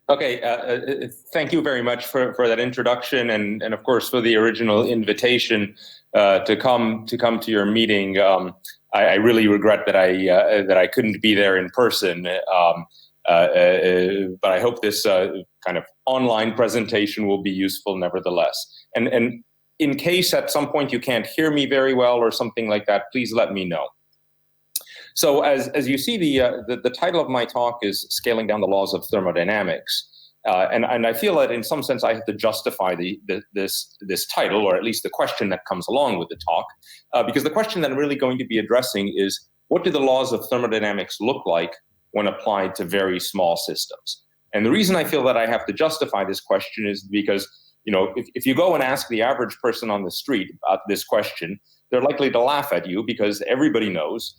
Okay, thank you very much for that introduction, and of course for the original invitation to come to your meeting. I really regret that I couldn't be there in person, but I hope this kind of online presentation will be useful nevertheless. And in case at some point you can't hear me very well or something like that, please let me know. So as you see, the title of my talk is Scaling Down the Laws of Thermodynamics. And I feel that in some sense I have to justify this title, or at least the question that comes along with the talk, because the question that I'm really going to be addressing is, what do the laws of thermodynamics look like when applied to very small systems? And the reason I feel that I have to justify this question is because, you know, if you go and ask the average person on the street about this question, they're likely to laugh at you, because everybody knows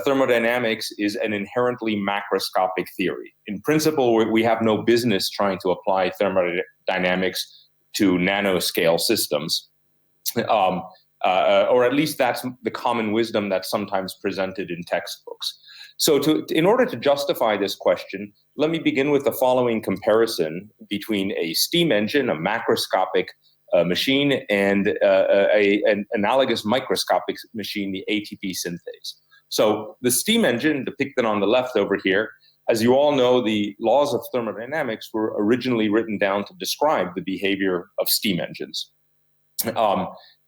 thermodynamics is an inherently macroscopic theory. In principle, we have no business trying to apply thermodynamics to nanoscale systems, or at least that's the common wisdom that's sometimes presented in textbooks. So in order to justify this question, let me begin with the following comparison between a steam engine, a macroscopic machine, and an analogous microscopic machine, the ATP synthase. So the steam engine depicted on the left over here, as you all know, the laws of thermodynamics were originally written down to describe the behavior of steam engines. The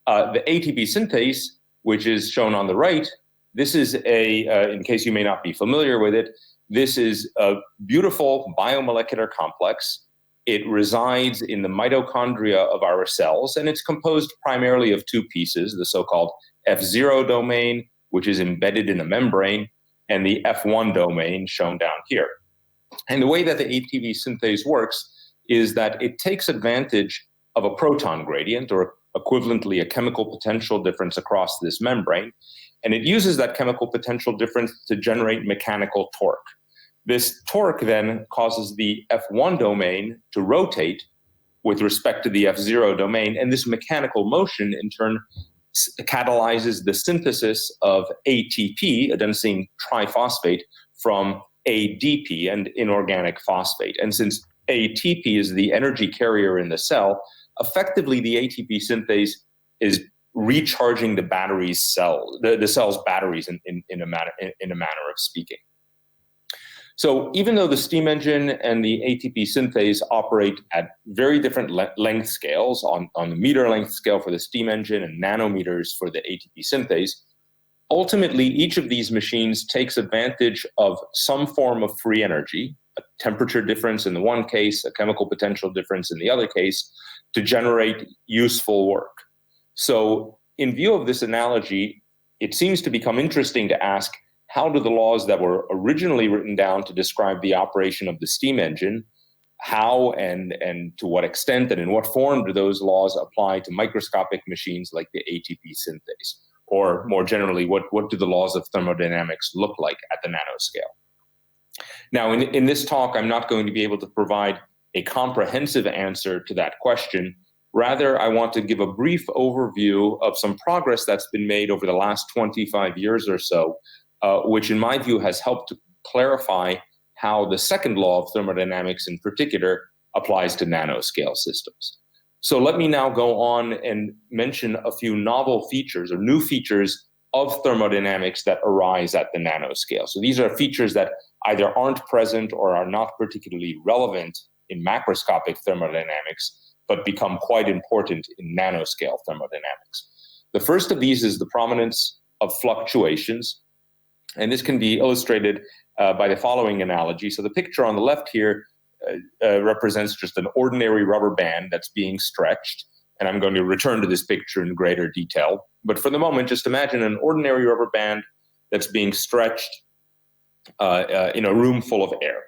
ATP synthase, which is shown on the right, this is in case you may not be familiar with it, this is a beautiful biomolecular complex. It resides in the mitochondria of our cells, and it's composed primarily of two pieces, the so-called F0 domain, which is embedded in a membrane, and the F1 domain shown down here. And the way that the ATP synthase works is that it takes advantage of a proton gradient, or equivalently a chemical potential difference across this membrane, and it uses that chemical potential difference to generate mechanical torque. This torque then causes the F1 domain to rotate with respect to the F0 domain, and this mechanical motion in turn catalyzes the synthesis of ATP, adenosine triphosphate, from ADP, and inorganic phosphate. And since ATP is the energy carrier in the cell, effectively the ATP synthase is recharging the cell's batteries in a manner of speaking. So even though the steam engine and the ATP synthase operate at very different length scales, on the meter length scale for the steam engine and nanometers for the ATP synthase, ultimately each of these machines takes advantage of some form of free energy, a temperature difference in the one case, a chemical potential difference in the other case, to generate useful work. So in view of this analogy, it seems to become interesting to ask, how do the laws that were originally written down to describe the operation of the steam engine, how and to what extent and in what form do those laws apply to microscopic machines like the ATP synthase? Or more generally, what do the laws of thermodynamics look like at the nanoscale? Now, in this talk, I'm not going to be able to provide a comprehensive answer to that question. Rather, I want to give a brief overview of some progress that's been made over the last 25 years or so, which in my view has helped to clarify how the second law of thermodynamics in particular applies to nanoscale systems. So let me now go on and mention a few novel features or new features of thermodynamics that arise at the nanoscale. So these are features that either aren't present or are not particularly relevant in macroscopic thermodynamics, but become quite important in nanoscale thermodynamics. The first of these is the prominence of fluctuations. And this can be illustrated by the following analogy. So the picture on the left here represents just an ordinary rubber band that's being stretched. And I'm going to return to this picture in greater detail. But for the moment, just imagine an ordinary rubber band that's being stretched in a room full of air.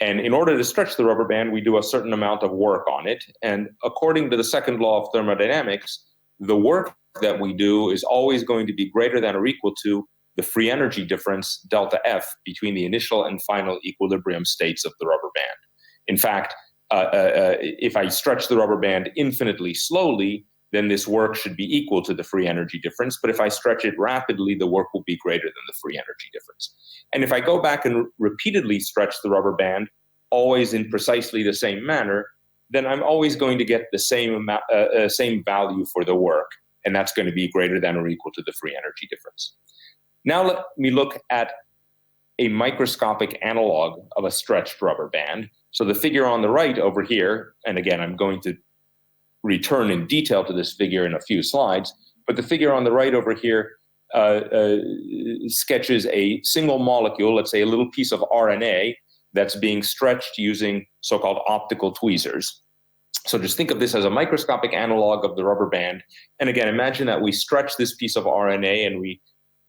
And in order to stretch the rubber band, we do a certain amount of work on it. And according to the second law of thermodynamics, the work that we do is always going to be greater than or equal to the free energy difference, delta F, between the initial and final equilibrium states of the rubber band. In fact, if I stretch the rubber band infinitely slowly, then this work should be equal to the free energy difference. But if I stretch it rapidly, the work will be greater than the free energy difference. And if I go back and repeatedly stretch the rubber band, always in precisely the same manner, then I'm always going to get the same value for the work, and that's going to be greater than or equal to the free energy difference. Now let me look at a microscopic analog of a stretched rubber band. So the figure on the right over here, and again, I'm going to return in detail to this figure in a few slides, but the figure on the right over here sketches a single molecule, let's say a little piece of RNA, that's being stretched using so-called optical tweezers. So just think of this as a microscopic analog of the rubber band. And again, imagine that we stretch this piece of RNA and we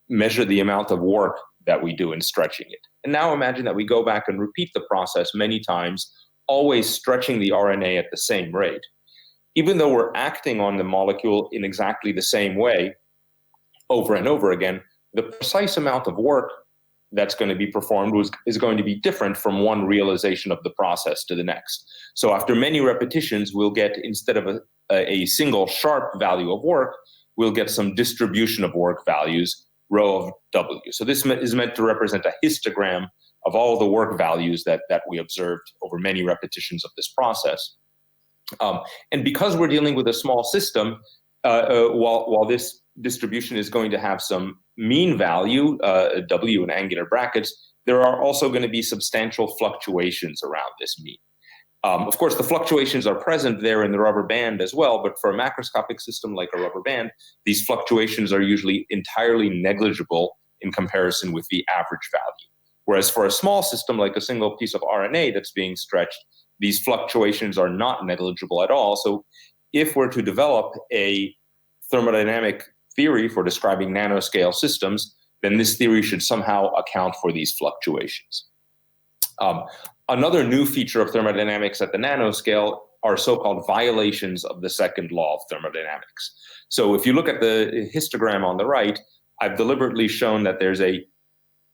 measure the amount of work that we do in stretching it. And now imagine that we go back and repeat the process many times, always stretching the RNA at the same rate. Even though we're acting on the molecule in exactly the same way over and over again, the precise amount of work that's going to be performed is going to be different from one realization of the process to the next. So after many repetitions, we'll get, instead of a single sharp value of work, we'll get some distribution of work values, rho of W. So this is meant to represent a histogram of all the work values that we observed over many repetitions of this process. And because we're dealing with a small system, while this distribution is going to have some mean value, W in angular brackets, there are also going to be substantial fluctuations around this mean. Of course, the fluctuations are present there in the rubber band as well, but for a macroscopic system like a rubber band, these fluctuations are usually entirely negligible in comparison with the average value. Whereas for a small system like a single piece of RNA that's being stretched, these fluctuations are not negligible at all. So if we're to develop a thermodynamic theory for describing nanoscale systems, then this theory should somehow account for these fluctuations. Another new feature of thermodynamics at the nanoscale are so-called violations of the second law of thermodynamics. So if you look at the histogram on the right, I've deliberately shown that there's a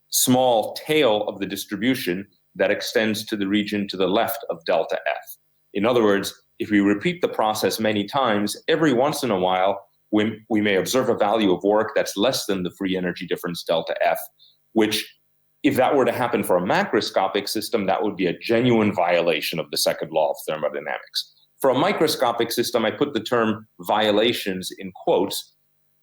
small tail of the distribution that extends to the region to the left of delta F. In other words, if we repeat the process many times, every once in a while, we may observe a value of work that's less than the free energy difference delta F, which, if that were to happen for a macroscopic system, that would be a genuine violation of the second law of thermodynamics. For a microscopic system, I put the term violations in quotes.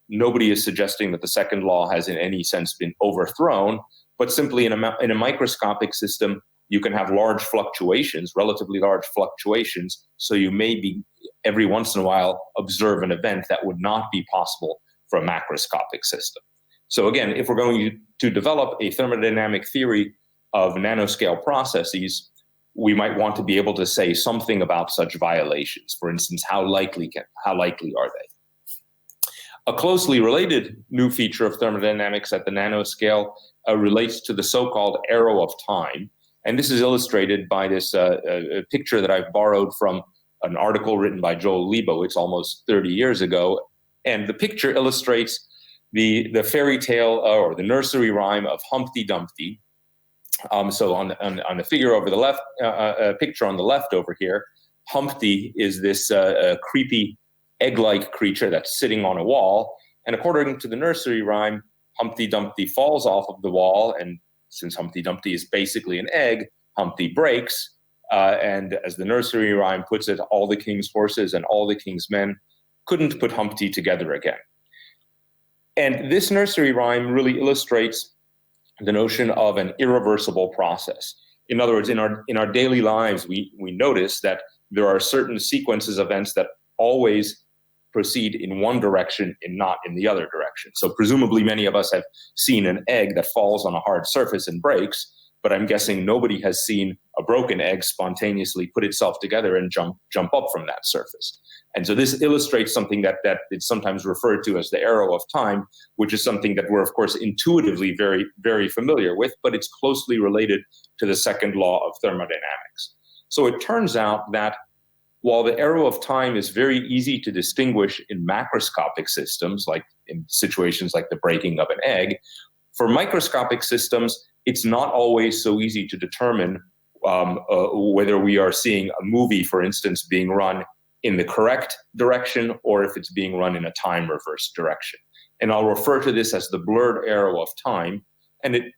Nobody is suggesting that the second law has in any sense been overthrown, but simply in a microscopic system, you can have large fluctuations, relatively large fluctuations, so you may be every once in a while observe an event that would not be possible for a macroscopic system. So again, if we're going to develop a thermodynamic theory of nanoscale processes, we might want to be able to say something about such violations. For instance, how likely are they? A closely related new feature of thermodynamics at the nanoscale relates to the so-called arrow of time. And this is illustrated by this picture that I've borrowed from an article written by Joel Leibowitz almost 30 years ago. And the picture illustrates the fairy tale or the nursery rhyme of Humpty Dumpty. So on the figure over the left, picture on the left over here, Humpty is this creepy egg-like creature that's sitting on a wall. And according to the nursery rhyme, Humpty Dumpty falls off of the wall, and since Humpty Dumpty is basically an egg, Humpty breaks. And as the nursery rhyme puts it, all the king's horses and all the king's men couldn't put Humpty together again. And this nursery rhyme really illustrates the notion of an irreversible process. In other words, in our daily lives, we notice that there are certain sequences of events that always proceed in one direction and not in the other direction. So presumably many of us have seen an egg that falls on a hard surface and breaks, but I'm guessing nobody has seen a broken egg spontaneously put itself together and jump up from that surface. And so this illustrates something that it's sometimes referred to as the arrow of time, which is something that we're, of course, intuitively very, very familiar with, but it's closely related to the second law of thermodynamics. So it turns out that while the arrow of time is very easy to distinguish in macroscopic systems, like in situations like the breaking of an egg, for microscopic systems, it's not always so easy to determine whether we are seeing a movie, for instance, being run in the correct direction or if it's being run in a time reverse direction. And I'll refer to this as the blurred arrow of time. And it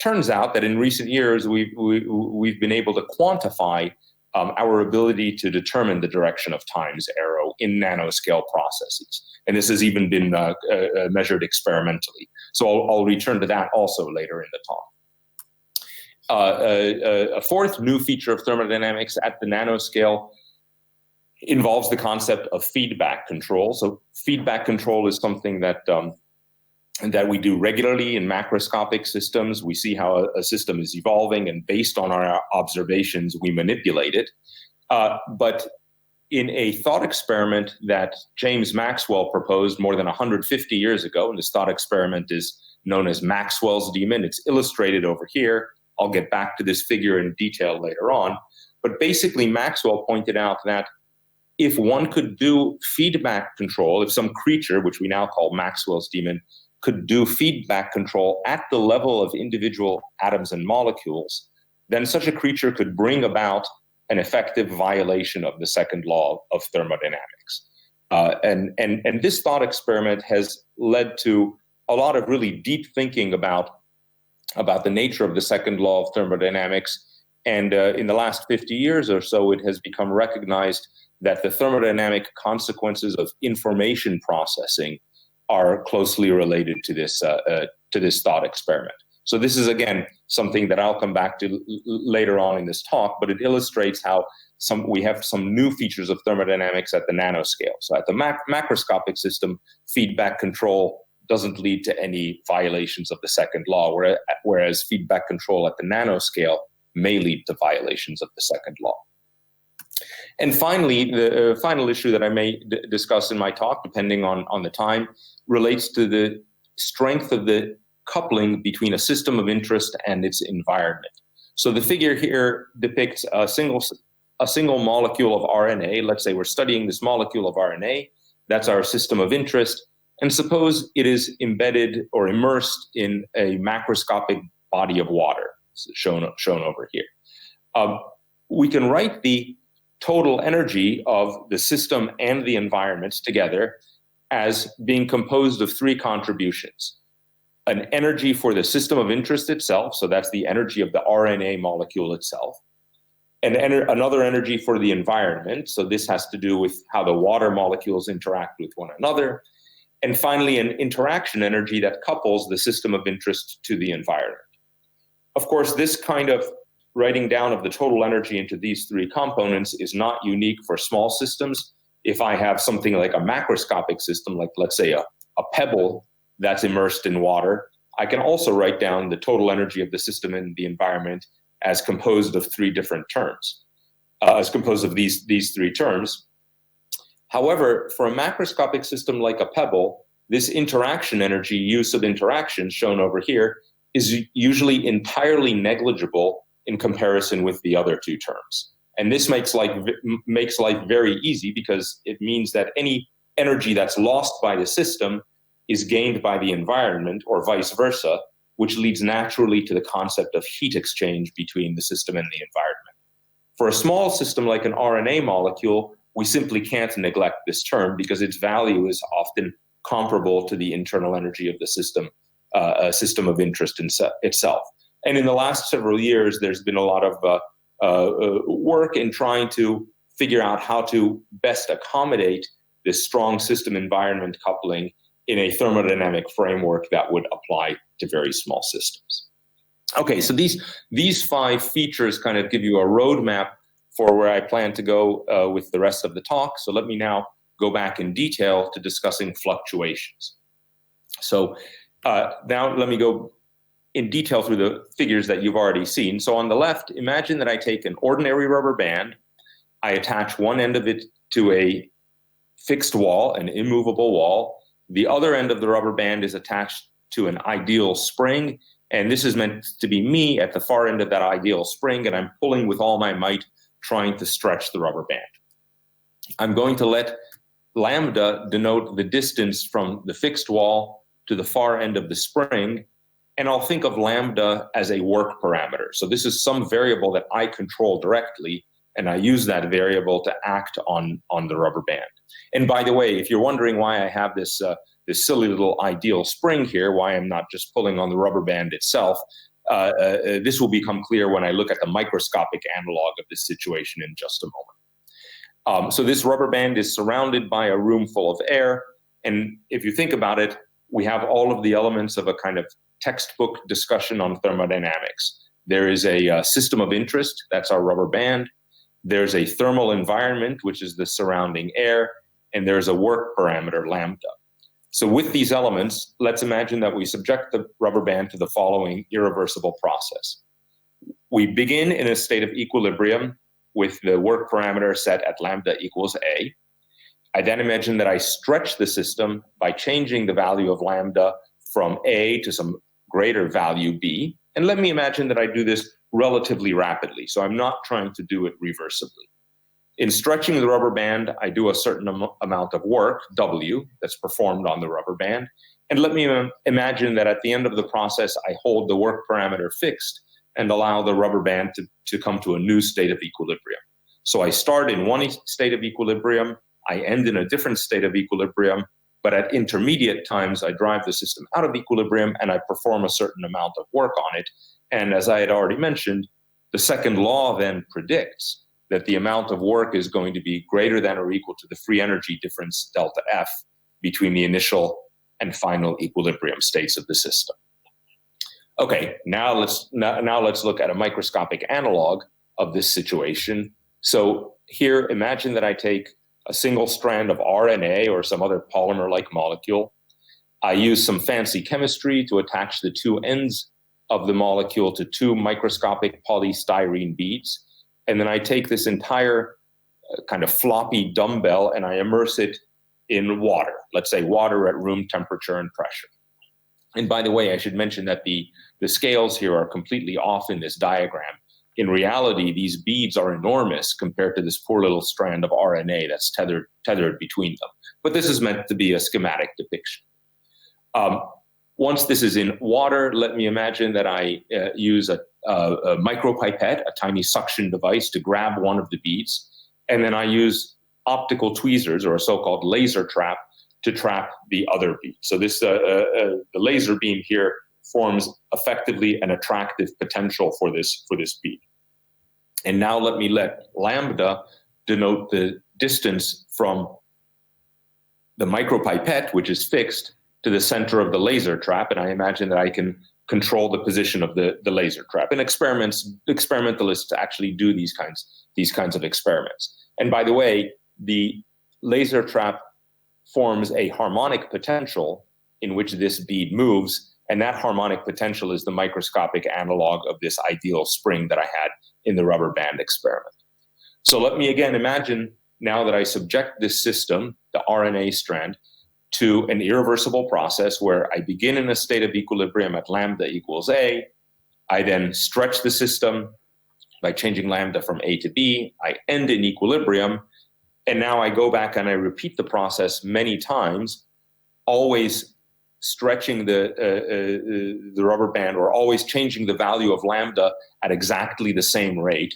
turns out that in recent years, we've been able to quantify our ability to determine the direction of time's arrow in nanoscale processes. And this has even been measured experimentally. So I'll return to that also later in the talk. A fourth new feature of thermodynamics at the nanoscale involves the concept of feedback control. So feedback control is something that we do regularly in macroscopic systems. We see how a system is evolving, and based on our observations, we manipulate it. But in a thought experiment that James Maxwell proposed more than 150 years ago, and this thought experiment is known as Maxwell's demon. It's illustrated over here. I'll get back to this figure in detail later on. But basically, Maxwell pointed out that if one could do feedback control, if some creature, which we now call Maxwell's demon, could do feedback control at the level of individual atoms and molecules, then such a creature could bring about an effective violation of the second law of thermodynamics. And this thought experiment has led to a lot of really deep thinking about the nature of the second law of thermodynamics. And in the last 50 years or so, it has become recognized that the thermodynamic consequences of information processing are closely related to this thought experiment. So this is, again, something that I'll come back to later on in this talk, but it illustrates how we have some new features of thermodynamics at the nanoscale. So at the macroscopic system, feedback control doesn't lead to any violations of the second law, whereas feedback control at the nanoscale may lead to violations of the second law. And finally, the final issue that I may discuss in my talk, depending on the time, relates to the strength of the coupling between a system of interest and its environment. So the figure here depicts a single molecule of RNA. Let's say we're studying this molecule of RNA. That's our system of interest. And suppose it is embedded or immersed in a macroscopic body of water, shown over here. We can write the total energy of the system and the environment together as being composed of three contributions. An energy for the system of interest itself, so that's the energy of the RNA molecule itself. And another energy for the environment, so this has to do with how the water molecules interact with one another. And finally, an interaction energy that couples the system of interest to the environment. Of course, this kind of writing down of the total energy into these three components is not unique for small systems. If I have something like a macroscopic system, like let's say a pebble that's immersed in water, I can also write down the total energy of the system and the environment as composed of three different terms, as composed of these three terms. However, for a macroscopic system like a pebble, this interaction energy, use of interactions shown over here, is usually entirely negligible in comparison with the other two terms. And this makes life very easy, because it means that any energy that's lost by the system is gained by the environment, or vice versa, which leads naturally to the concept of heat exchange between the system and the environment. For a small system like an RNA molecule, we simply can't neglect this term, because its value is often comparable to the internal energy of the system, a system of interest in itself. And in the last several years, there's been a lot of work in trying to figure out how to best accommodate this strong system-environment coupling in a thermodynamic framework that would apply to very small systems. Okay, so these five features kind of give you a roadmap for where I plan to go with the rest of the talk. So let me now go back in detail to discussing fluctuations. So now let me go in detail through the figures that you've already seen. So on the left, imagine that I take an ordinary rubber band, I attach one end of it to a fixed wall, an immovable wall. The other end of the rubber band is attached to an ideal spring, and this is meant to be me at the far end of that ideal spring, and I'm pulling with all my might, trying to stretch the rubber band. I'm going to let lambda denote the distance from the fixed wall to the far end of the spring, and I'll think of lambda as a work parameter. So this is some variable that I control directly, and I use that variable to act on the rubber band. And by the way, if you're wondering why I have this silly little ideal spring here, why I'm not just pulling on the rubber band itself, this will become clear when I look at the microscopic analog of this situation in just a moment. So this rubber band is surrounded by a room full of air. And if you think about it, we have all of the elements of a kind of textbook discussion on thermodynamics. There is a system of interest, that's our rubber band. There's a thermal environment, which is the surrounding air. And there's a work parameter, lambda. So with these elements, let's imagine that we subject the rubber band to the following irreversible process. We begin in a state of equilibrium with the work parameter set at lambda equals A. I then imagine that I stretch the system by changing the value of lambda from A to some greater value B. And let me imagine that I do this relatively rapidly. So I'm not trying to do it reversibly. In stretching the rubber band, I do a certain amount of work, W, that's performed on the rubber band. And let me imagine that at the end of the process, I hold the work parameter fixed and allow the rubber band to come to a new state of equilibrium. So I start in one state of equilibrium, I end in a different state of equilibrium, but at intermediate times, I drive the system out of equilibrium and I perform a certain amount of work on it. And as I had already mentioned, the second law then predicts that the amount of work is going to be greater than or equal to the free energy difference, delta F, between the initial and final equilibrium states of the system. Okay, now let's look at a microscopic analog of this situation. So here, imagine that I take a single strand of RNA or some other polymer-like molecule. I use some fancy chemistry to attach the two ends of the molecule to two microscopic polystyrene beads. And then I take this entire kind of floppy dumbbell and I immerse it in water, let's say water at room temperature and pressure. And by the way, I should mention that the scales here are completely off in this diagram. In reality, these beads are enormous compared to this poor little strand of RNA that's tethered between them. But this is meant to be a schematic depiction. Once this is in water, let me imagine that I use a micropipette, a tiny suction device, to grab one of the beads. And then I use optical tweezers, or a so-called laser trap, to trap the other bead. So this the laser beam here forms effectively an attractive potential for this bead. And now let me let lambda denote the distance from the micropipette, which is fixed, to the center of the laser trap. And I imagine that I can control the position of the laser trap. And experimentalists actually do these kinds of experiments. And by the way, the laser trap forms a harmonic potential in which this bead moves. And that harmonic potential is the microscopic analog of this ideal spring that I had in the rubber band experiment. So let me again imagine now that I subject this system, the RNA strand, to an irreversible process where I begin in a state of equilibrium at lambda equals A. I then stretch the system by changing lambda from A to B. I end in equilibrium. And now I go back and I repeat the process many times, always stretching the rubber band, or always changing the value of lambda at exactly the same rate.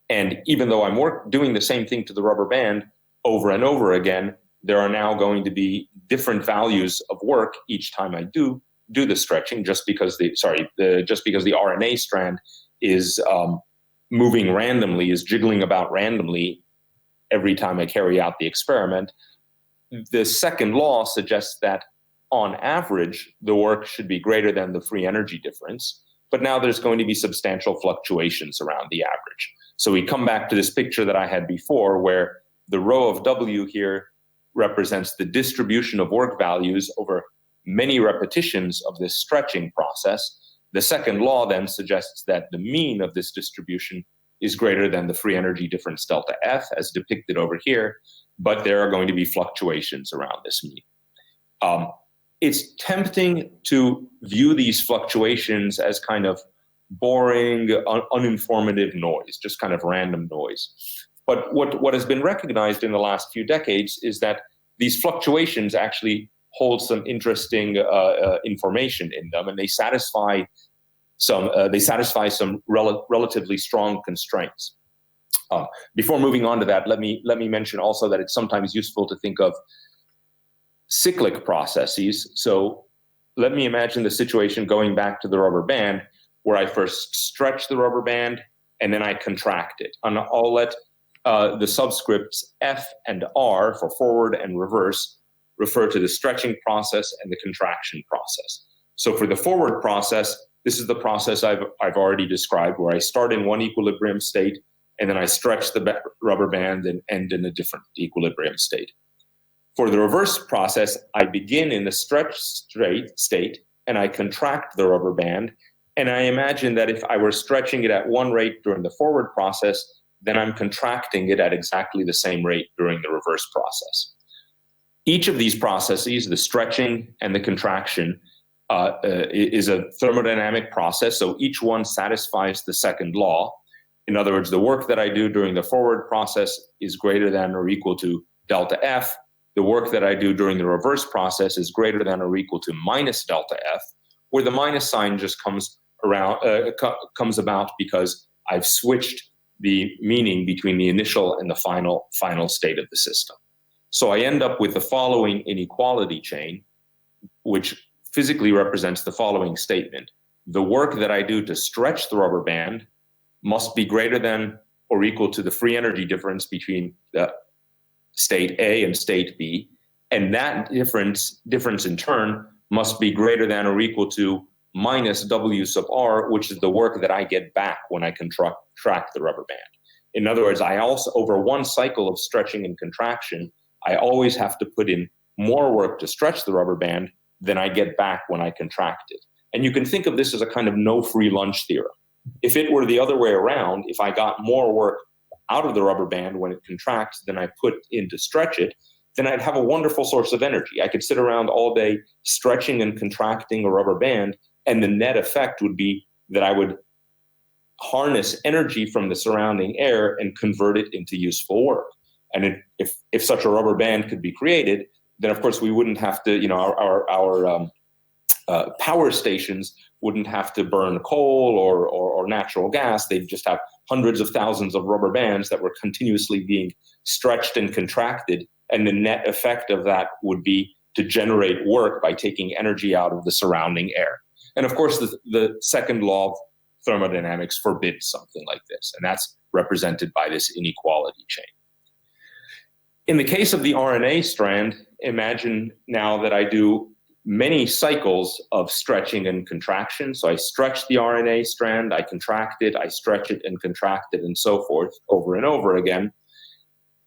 And even though I'm doing the same thing to the rubber band over and over again, there are now going to be different values of work each time I do the stretching, just because the RNA strand is moving randomly, is jiggling about randomly every time I carry out the experiment. The second law suggests that on average, the work should be greater than the free energy difference, but now there's going to be substantial fluctuations around the average. So we come back to this picture that I had before, where the row of W here represents the distribution of work values over many repetitions of this stretching process. The second law then suggests that the mean of this distribution is greater than the free energy difference delta F, as depicted over here, but there are going to be fluctuations around this mean. It's tempting to view these fluctuations as kind of boring, uninformative noise, just kind of random noise. But what has been recognized in the last few decades is that these fluctuations actually hold some interesting information in them, and they satisfy some relatively strong constraints. Before moving on to that, let me mention also that it's sometimes useful to think of cyclic processes. So let me imagine the situation going back to the rubber band, where I first stretch the rubber band and then I contract it. And I'll let the subscripts F and R for forward and reverse refer to the stretching process and the contraction process. So for the forward process, this is the process I've already described, where I start in one equilibrium state and then I stretch the rubber band and end in a different equilibrium state. For the reverse process, I begin in the stretch state and I contract the rubber band. And I imagine that if I were stretching it at one rate during the forward process, then I'm contracting it at exactly the same rate during the reverse process. Each of these processes, the stretching and the contraction, is a thermodynamic process. So each one satisfies the second law. In other words, the work that I do during the forward process is greater than or equal to delta F. The work that I do during the reverse process is greater than or equal to minus delta F, where the minus sign just comes about because I've switched the meaning between the initial and the final state of the system. So I end up with the following inequality chain, which physically represents the following statement. The work that I do to stretch the rubber band must be greater than or equal to the free energy difference between the state A and state B, and that difference in turn must be greater than or equal to minus W sub R, which is the work that I get back when I contract the rubber band. In other words, I also, over one cycle of stretching and contraction, I always have to put in more work to stretch the rubber band than I get back when I contract it. And you can think of this as a kind of no free lunch theorem. If it were the other way around, if I got more work out of the rubber band when it contracts than I put in to stretch it, then I'd have a wonderful source of energy. I could sit around all day stretching and contracting a rubber band, and the net effect would be that I would harness energy from the surrounding air and convert it into useful work. And if such a rubber band could be created, then of course we wouldn't have to, our power stations wouldn't have to burn coal or natural gas. They'd just have hundreds of thousands of rubber bands that were continuously being stretched and contracted. And the net effect of that would be to generate work by taking energy out of the surrounding air. And of course, the second law of thermodynamics forbids something like this. And that's represented by this inequality chain. In the case of the RNA strand, imagine now that I do many cycles of stretching and contraction. So I stretch the RNA strand, I contract it, I stretch it and contract it, and so forth over and over again.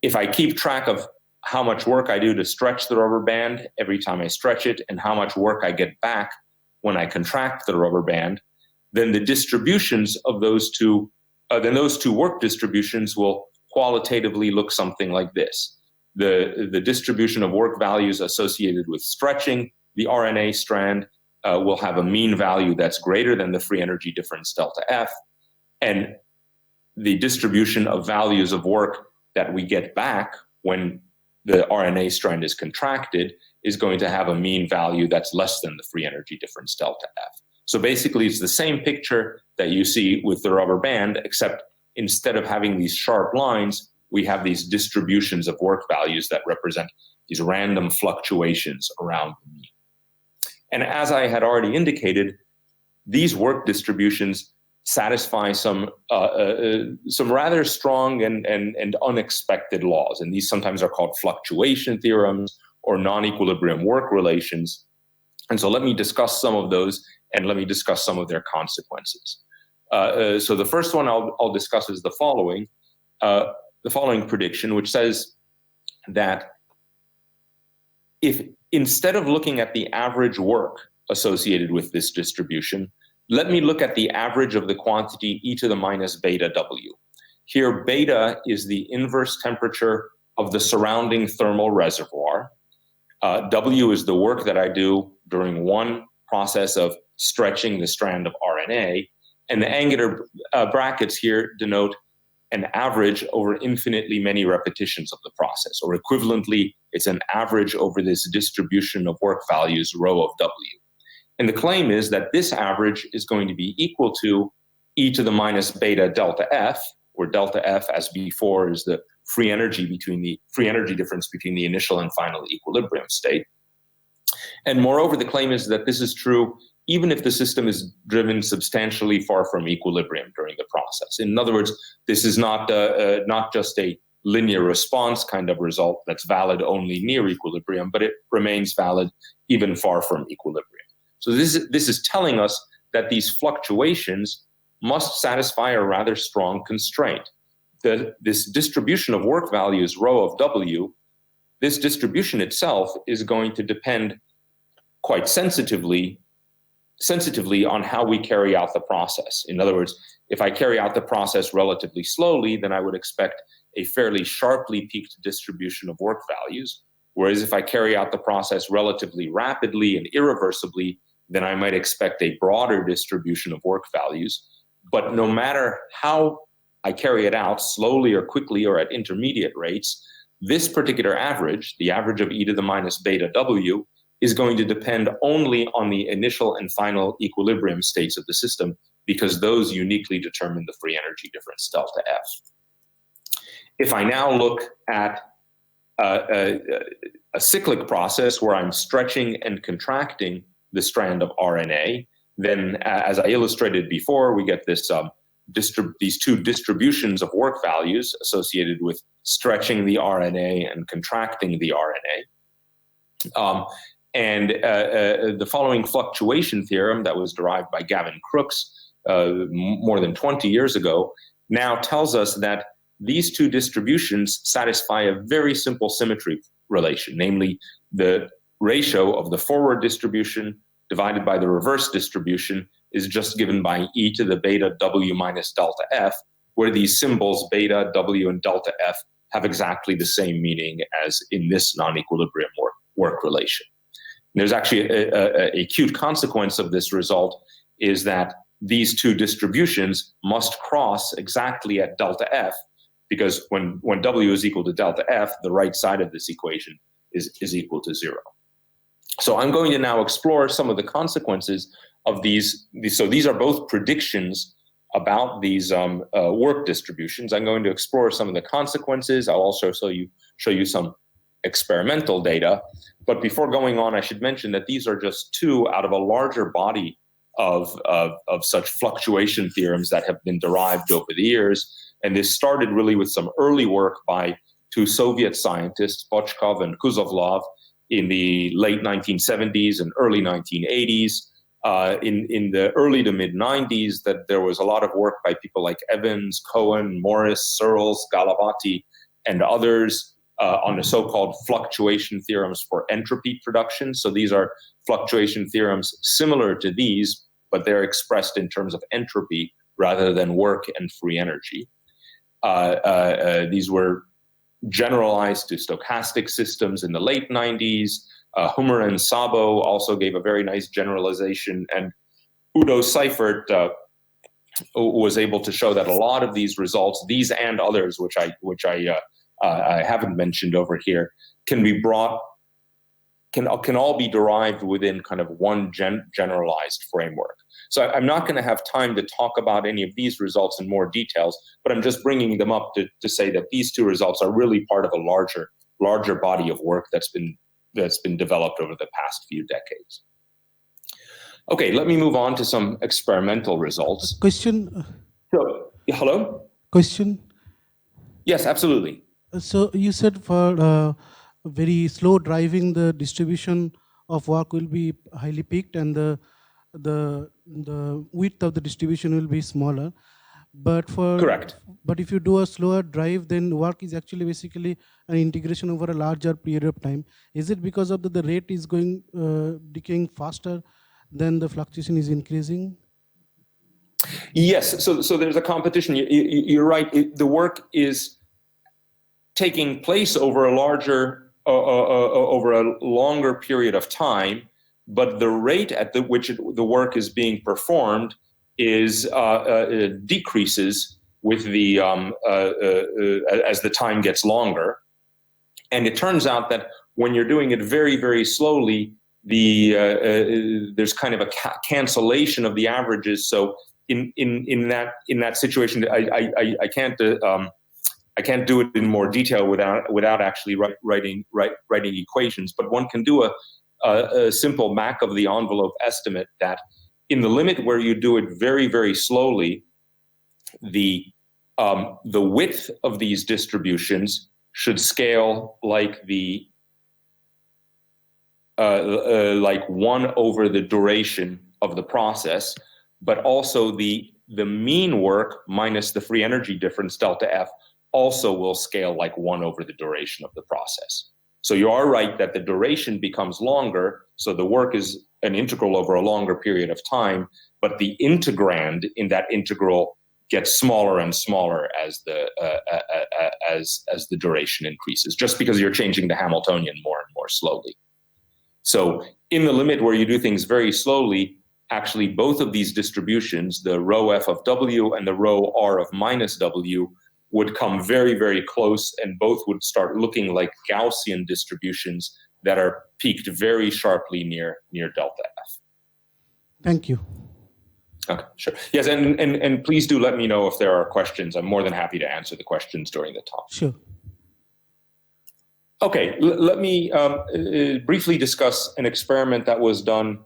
If I keep track of how much work I do to stretch the rubber band every time I stretch it and how much work I get back when I contract the rubber band, then the distributions of those two work distributions will qualitatively look something like this. The distribution of work values associated with stretching the RNA strand will have a mean value that's greater than the free energy difference delta F, and the distribution of values of work that we get back when the RNA strand is contracted is going to have a mean value that's less than the free energy difference delta F. So basically it's the same picture that you see with the rubber band, except instead of having these sharp lines, we have these distributions of work values that represent these random fluctuations around the mean. And as I had already indicated, these work distributions satisfy some rather strong and unexpected laws. And these sometimes are called fluctuation theorems or non-equilibrium work relations. And so let me discuss some of those, and let me discuss some of their consequences. So the first one I'll discuss is the following prediction, which says that if instead of looking at the average work associated with this distribution, let me look at the average of the quantity e to the minus beta W. Here, beta is the inverse temperature of the surrounding thermal reservoir. W is the work that I do during one process of stretching the strand of RNA, and the angular brackets here denote an average over infinitely many repetitions of the process, or equivalently, it's an average over this distribution of work values, rho of W. And the claim is that this average is going to be equal to e to the minus beta delta F, where delta F, as before, is the free energy difference between the initial and final equilibrium state. And moreover, the claim is that this is true even if the system is driven substantially far from equilibrium during the process. In other words, this is not just a linear response kind of result that's valid only near equilibrium, but it remains valid even far from equilibrium. So this is telling us that these fluctuations must satisfy a rather strong constraint. This distribution of work values, rho of W, this distribution itself is going to depend quite sensitively on how we carry out the process. In other words, if I carry out the process relatively slowly, then I would expect a fairly sharply peaked distribution of work values. Whereas if I carry out the process relatively rapidly and irreversibly, then I might expect a broader distribution of work values. But no matter how I carry it out, slowly or quickly or at intermediate rates, this particular average, the average of e to the minus beta W, is going to depend only on the initial and final equilibrium states of the system, because those uniquely determine the free energy difference, delta F. If I now look at a cyclic process where I'm stretching and contracting the strand of RNA, then as I illustrated before, we get this these two distributions of work values associated with stretching the RNA and contracting the RNA. The following fluctuation theorem that was derived by Gavin Crooks more than 20 years ago now tells us that these two distributions satisfy a very simple symmetry relation, namely the ratio of the forward distribution divided by the reverse distribution is just given by e to the beta W minus delta F, where these symbols beta, W, and delta F have exactly the same meaning as in this non-equilibrium work relation. And there's actually a acute consequence of this result is that these two distributions must cross exactly at delta F, because when W is equal to delta F, the right side of this equation is equal to 0. So I'm going to now explore some of the consequences of these. So these are both predictions about these work distributions. I'm going to explore some of the consequences. I'll also show you some experimental data. But before going on, I should mention that these are just two out of a larger body of such fluctuation theorems that have been derived over the years. And this started really with some early work by two Soviet scientists, Bochkov and Kuzovlov, in the late 1970s and early 1980s. In the early to mid 90s, that there was a lot of work by people like Evans, Cohen, Morris, Searles, Galavati, and others on the so-called fluctuation theorems for entropy production. So these are fluctuation theorems similar to these, but they're expressed in terms of entropy rather than work and free energy. These were generalized to stochastic systems in the late 90s. Hummer and Szabo also gave a very nice generalization, and Udo Seifert was able to show that a lot of these results, these and others, which I haven't mentioned over here, can all be derived within kind of one generalized framework. So I'm not going to have time to talk about any of these results in more details, but I'm just bringing them up to say that these two results are really part of a larger body of work that's been developed over the past few decades. Okay, let me move on to some experimental results. Question. So, hello? Question. Yes, absolutely. So you said for very slow driving, the distribution of work will be highly peaked and the width of the distribution will be smaller. But Correct. But if you do a slower drive, then work is actually basically an integration over a larger period of time. Is it because of the rate is going decaying faster than the fluctuation is increasing? Yes. So there's a competition. You're right. The work is taking place over a longer period of time, but the rate at which the work is being performed is decreases with the as the time gets longer. And it turns out that when you're doing it very, very slowly, there's kind of a cancellation of the averages. So in that situation, I can't do it in more detail without actually writing equations. But one can do a simple back of the envelope estimate that in the limit where you do it very, very slowly, the width of these distributions should scale like like 1 over the duration of the process, but also the mean work minus the free energy difference, delta F, also will scale like 1 over the duration of the process. So you are right that the duration becomes longer, so the work is an integral over a longer period of time, but the integrand in that integral gets smaller and smaller as the duration increases, just because you're changing the Hamiltonian more and more slowly. So in the limit where you do things very slowly, actually both of these distributions, the rho f of w and the rho r of minus w, would come very, very close, and both would start looking like Gaussian distributions that are peaked very sharply near delta F. Thank you. Okay, sure. Yes, and please do let me know if there are questions. I'm more than happy to answer the questions during the talk. Sure. Okay, let me briefly discuss an experiment that was done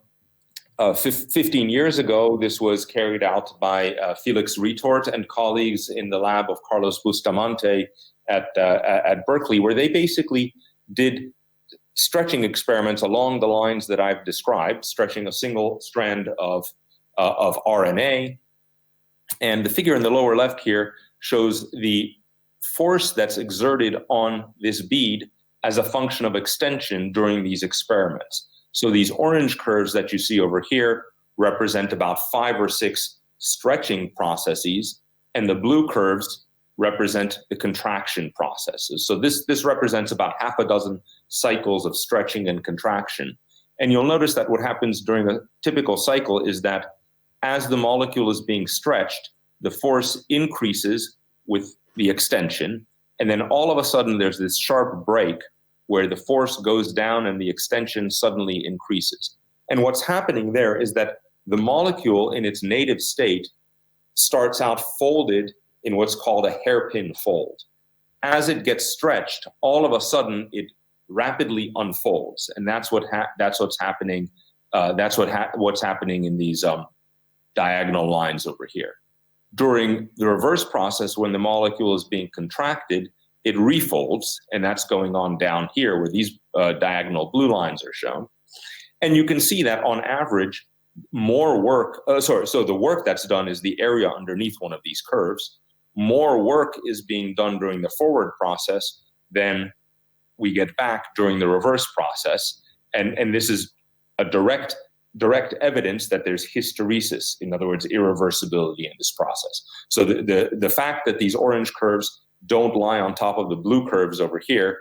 15 years ago. This was carried out by Felix Retort and colleagues in the lab of Carlos Bustamante at Berkeley, where they basically did stretching experiments along the lines that I've described, stretching a single strand of RNA. And the figure in the lower left here shows the force that's exerted on this bead as a function of extension during these experiments. So these orange curves that you see over here represent about 5 or 6 stretching processes, and the blue curves represent the contraction processes. So this represents about half a dozen cycles of stretching and contraction. And you'll notice that what happens during a typical cycle is that as the molecule is being stretched, the force increases with the extension, and then all of a sudden there's this sharp break where the force goes down and the extension suddenly increases. And what's happening there is that the molecule in its native state starts out folded in what's called a hairpin fold. As it gets stretched, all of a sudden it rapidly unfolds, and that's what's happening. What's happening in these diagonal lines over here. During the reverse process, when the molecule is being contracted, it refolds, and that's going on down here where these diagonal blue lines are shown. And you can see that on average, more work, so the work that's done is the area underneath one of these curves. More work is being done during the forward process than we get back during the reverse process. And this is a direct evidence that there's hysteresis, in other words, irreversibility in this process. So the fact that these orange curves don't lie on top of the blue curves over here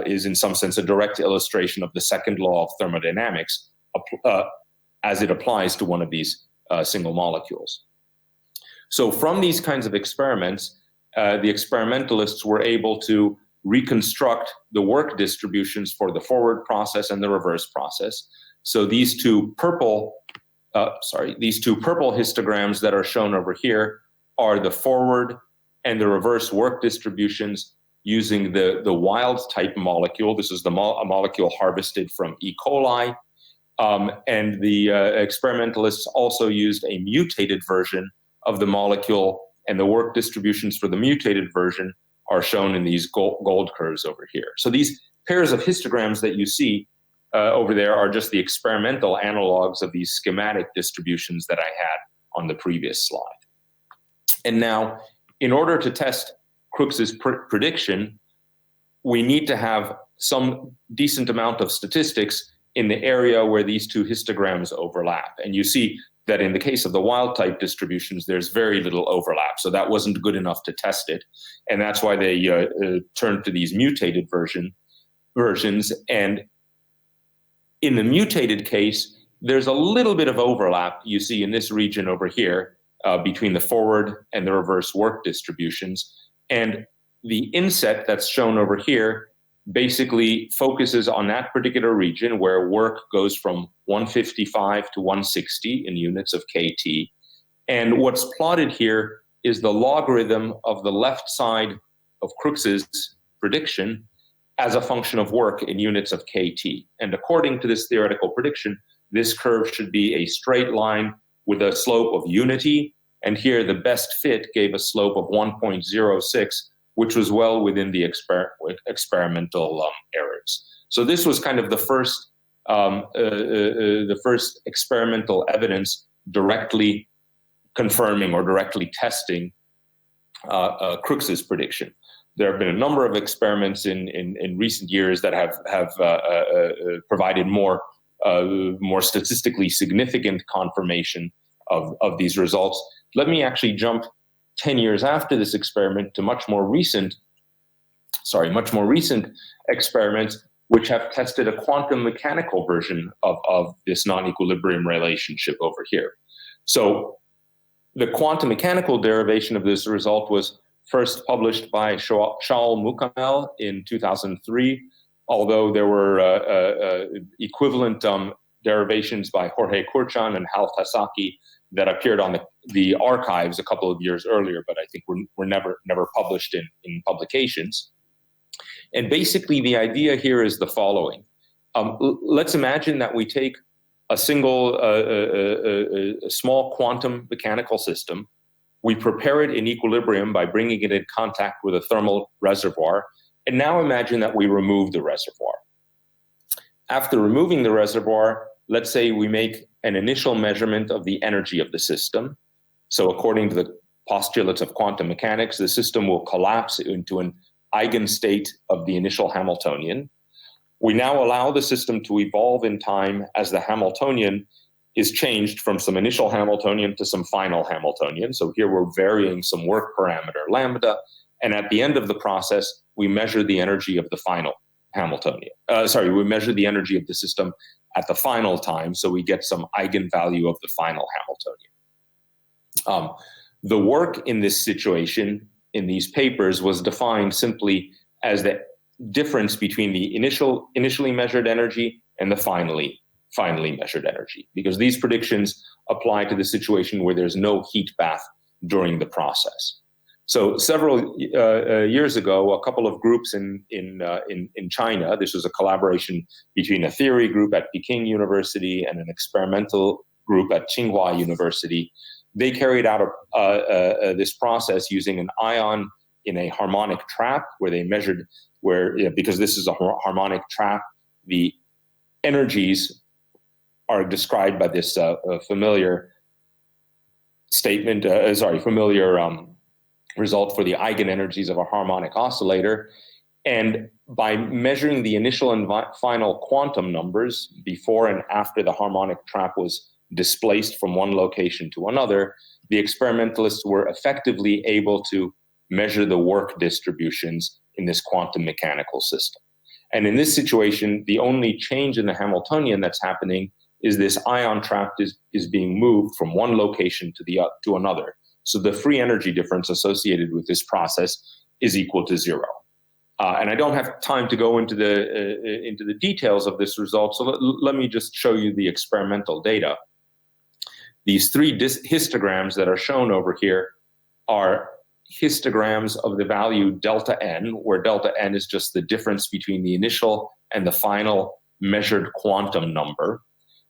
is in some sense a direct illustration of the second law of thermodynamics as it applies to one of these single molecules. So from these kinds of experiments, the experimentalists were able to reconstruct the work distributions for the forward process and the reverse process. So these two purple histograms that are shown over here are the forward and the reverse work distributions using the wild type molecule. This is a molecule harvested from E. coli. And the experimentalists also used a mutated version of the molecule, and the work distributions for the mutated version are shown in these gold curves over here. So these pairs of histograms that you see over there are just the experimental analogs of these schematic distributions that I had on the previous slide. And now, in order to test Crookes's prediction, we need to have some decent amount of statistics in the area where these two histograms overlap. And you see that in the case of the wild type distributions, there's very little overlap. So that wasn't good enough to test it. And that's why they turned to these mutated versions. And in the mutated case, there's a little bit of overlap you see in this region over here between the forward and the reverse work distributions. And the inset that's shown over here basically focuses on that particular region where work goes from 155 to 160 in units of kT. And what's plotted here is the logarithm of the left side of Crookes's prediction as a function of work in units of kT. And according to this theoretical prediction, this curve should be a straight line with a slope of unity. And here the best fit gave a slope of 1.06, which was well within the experimental errors. So this was kind of the first experimental evidence directly confirming or directly testing Crookes's prediction. There have been a number of experiments in recent years that have provided more statistically significant confirmation of these results. Let me actually jump 10 years after this experiment to much more recent experiments which have tested a quantum mechanical version of this non-equilibrium relationship over here. So the quantum mechanical derivation of this result was first published by Shaul Mukamel in 2003, although there were equivalent derivations by Jorge Kurchan and Hal Tasaki that appeared on the archives a couple of years earlier, but I think were never published in publications. And basically the idea here is the following. Let's imagine that we take a single, a small quantum mechanical system. We prepare it in equilibrium by bringing it in contact with a thermal reservoir. And now imagine that we remove the reservoir. After removing the reservoir, let's say we make an initial measurement of the energy of the system. So according to the postulates of quantum mechanics, the system will collapse into an eigenstate of the initial Hamiltonian. We now allow the system to evolve in time as the Hamiltonian is changed from some initial Hamiltonian to some final Hamiltonian. So here we're varying some work parameter lambda. And at the end of the process, we measure the energy of the final Hamiltonian. We measure the energy of the system at the final time. So we get some eigenvalue of the final Hamiltonian. The work in this situation in these papers was defined simply as the difference between the initially measured energy and the finally measured energy, because these predictions apply to the situation where there's no heat bath during the process. So several years ago, a couple of groups in China, this was a collaboration between a theory group at Peking University and an experimental group at Tsinghua University. They carried out this process using an ion in a harmonic trap, where they measured because this is a harmonic trap, the energies are described by this familiar statement, result for the eigenenergies of a harmonic oscillator. And by measuring the initial and final quantum numbers before and after the harmonic trap was displaced from one location to another, the experimentalists were effectively able to measure the work distributions in this quantum mechanical system. And in this situation, the only change in the Hamiltonian that's happening is this ion trap is being moved from one location to another. So the free energy difference associated with this process is equal to 0. And I don't have time to go into the details of this result, so let me just show you the experimental data. These three histograms that are shown over here are histograms of the value delta n, where delta n is just the difference between the initial and the final measured quantum number.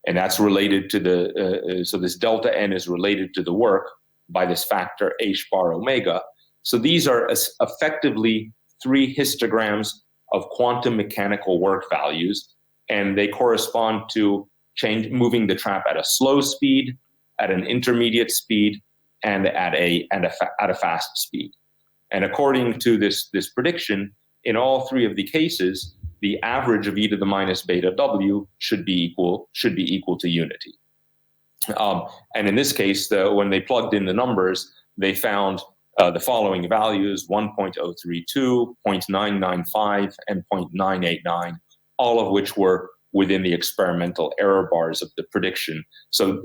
And that's related to so this delta n is related to the work by this factor h bar omega. So these are effectively three histograms of quantum mechanical work values, and they correspond to moving the trap at a slow speed, at an intermediate speed, and at a fast speed. And according to this prediction, in all three of the cases, the average of e to the minus beta w should be equal to unity. And in this case, when they plugged in the numbers, they found the following values: 1.032, 0.995, and 0.989, all of which were within the experimental error bars of the prediction. So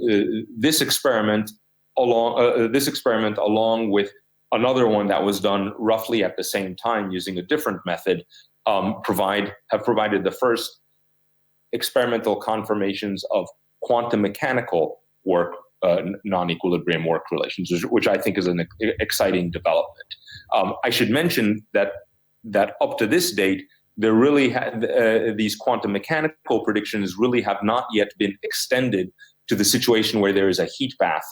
this experiment, along with another one that was done roughly at the same time using a different method, have provided the first experimental confirmations of quantum mechanical work, non-equilibrium work relations, which I think is an exciting development. I should mention that up to this date, there really these quantum mechanical predictions really have not yet been extended to the situation where there is a heat bath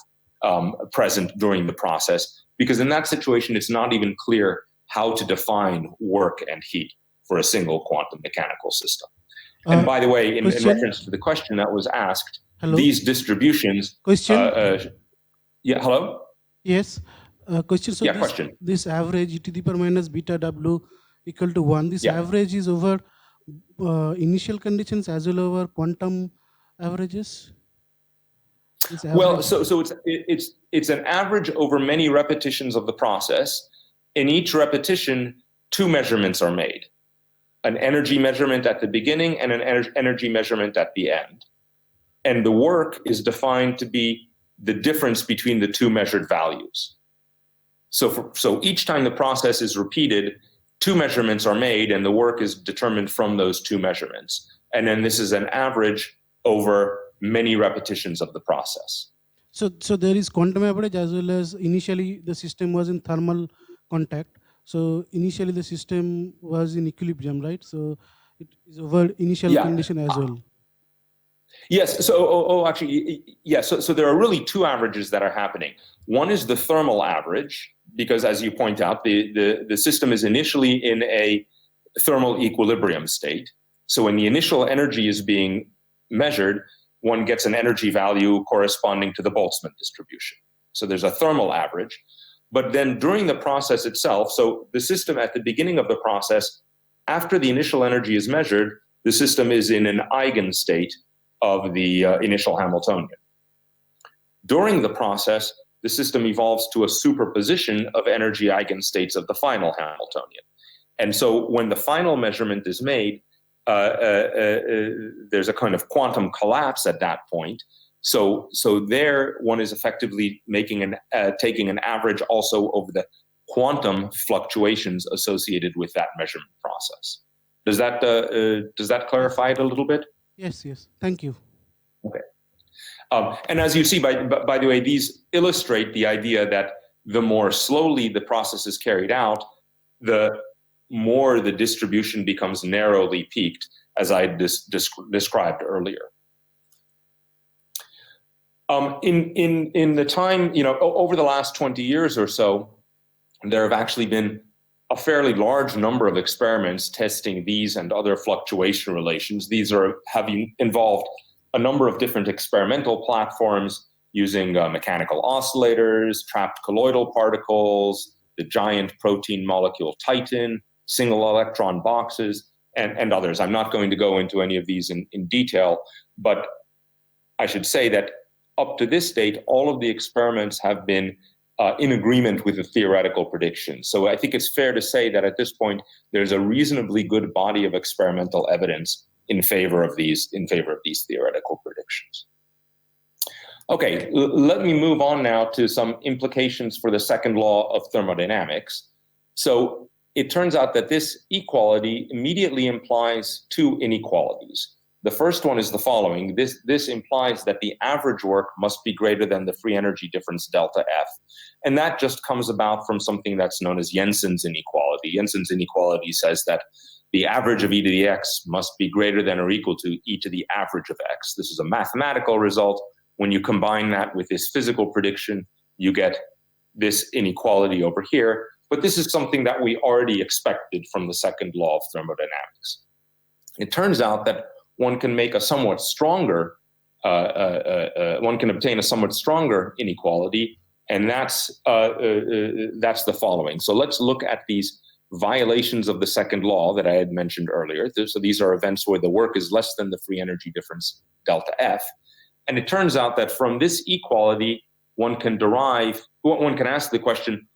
present during the process, because in that situation, it's not even clear how to define work and heat for a single quantum mechanical system. And by the way, in reference to the question that was asked, hello? These distributions. Question? Yeah, hello? Yes. Question. So yeah, question. This average e to the power minus beta w equal to 1. This average is over initial conditions as well over quantum averages? Well, so it's an average over many repetitions of the process. In each repetition, two measurements are made: an energy measurement at the beginning and an energy measurement at the end. And the work is defined to be the difference between the two measured values. So each time the process is repeated, two measurements are made, and the work is determined from those two measurements. And then this is an average over many repetitions of the process. So there is quantum average as well as initially the system was in thermal contact. So initially the system was in equilibrium, right? So it is over initial condition as well. Yes. So actually, yes. So there are really two averages that are happening. One is the thermal average, because as you point out, the system is initially in a thermal equilibrium state. So when the initial energy is being measured, one gets an energy value corresponding to the Boltzmann distribution. So there's a thermal average. But then during the process itself, so the system at the beginning of the process, after the initial energy is measured, the system is in an eigenstate of the initial Hamiltonian. During the process, the system evolves to a superposition of energy eigenstates of the final Hamiltonian. And so when the final measurement is made, there's a kind of quantum collapse at that point. So there one is effectively making taking an average also over the quantum fluctuations associated with that measurement process. Does that clarify it a little bit? Yes. Thank you. Okay. And as you see, by the way, these illustrate the idea that the more slowly the process is carried out, the more the distribution becomes narrowly peaked, as I described earlier. In the time, over the last 20 years or so, there have actually been a fairly large number of experiments testing these and other fluctuation relations. These have involved a number of different experimental platforms using mechanical oscillators, trapped colloidal particles, the giant protein molecule Titan, single electron boxes, and others. I'm not going to go into any of these in detail, but I should say that up to this date, all of the experiments have been in agreement with the theoretical predictions. So I think it's fair to say that at this point, there's a reasonably good body of experimental evidence in favor of these theoretical predictions. Okay, let me move on now to some implications for the second law of thermodynamics. So it turns out that this equality immediately implies two inequalities. The first one is the following. This implies that the average work must be greater than the free energy difference delta F. And that just comes about from something that's known as Jensen's inequality. Jensen's inequality says that the average of e to the x must be greater than or equal to e to the average of x. This is a mathematical result. When you combine that with this physical prediction, you get this inequality over here. But this is something that we already expected from the second law of thermodynamics. It turns out that one can make a somewhat stronger, one can obtain a somewhat stronger inequality, and that's the following. So let's look at these violations of the second law that I had mentioned earlier. So these are events where the work is less than the free energy difference delta F. And it turns out that from this equality, one can ask the question,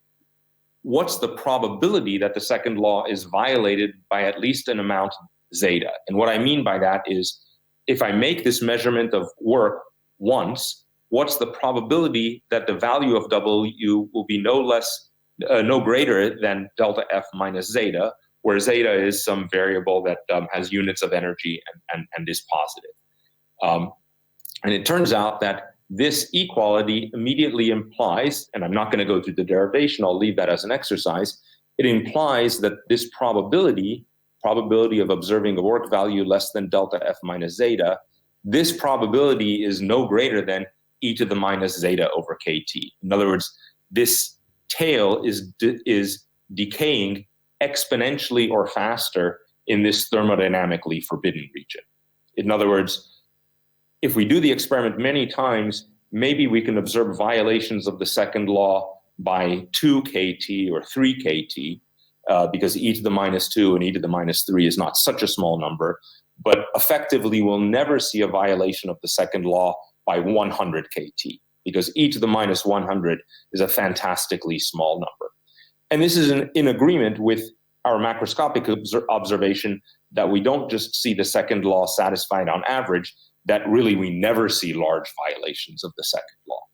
what's the probability that the second law is violated by at least an amount zeta? And what I mean by that is, if I make this measurement of work once, what's the probability that the value of W will be no greater than delta F minus zeta, where zeta is some variable that has units of energy and is positive. And it turns out that this equality immediately implies, and I'm not going to go through the derivation, I'll leave that as an exercise, it implies that this probability probability of observing a work value less than delta F minus zeta, this probability is no greater than e to the minus zeta over kt. In other words, this tail is decaying exponentially or faster in this thermodynamically forbidden region. In other words, if we do the experiment many times, maybe we can observe violations of the second law by 2 kt or 3 kt, because e to the minus 2 and e to the minus 3 is not such a small number, but effectively we'll never see a violation of the second law by 100 kt, because e to the minus 100 is a fantastically small number. And this is in agreement with our macroscopic observation that we don't just see the second law satisfied on average, that really we never see large violations of the second law.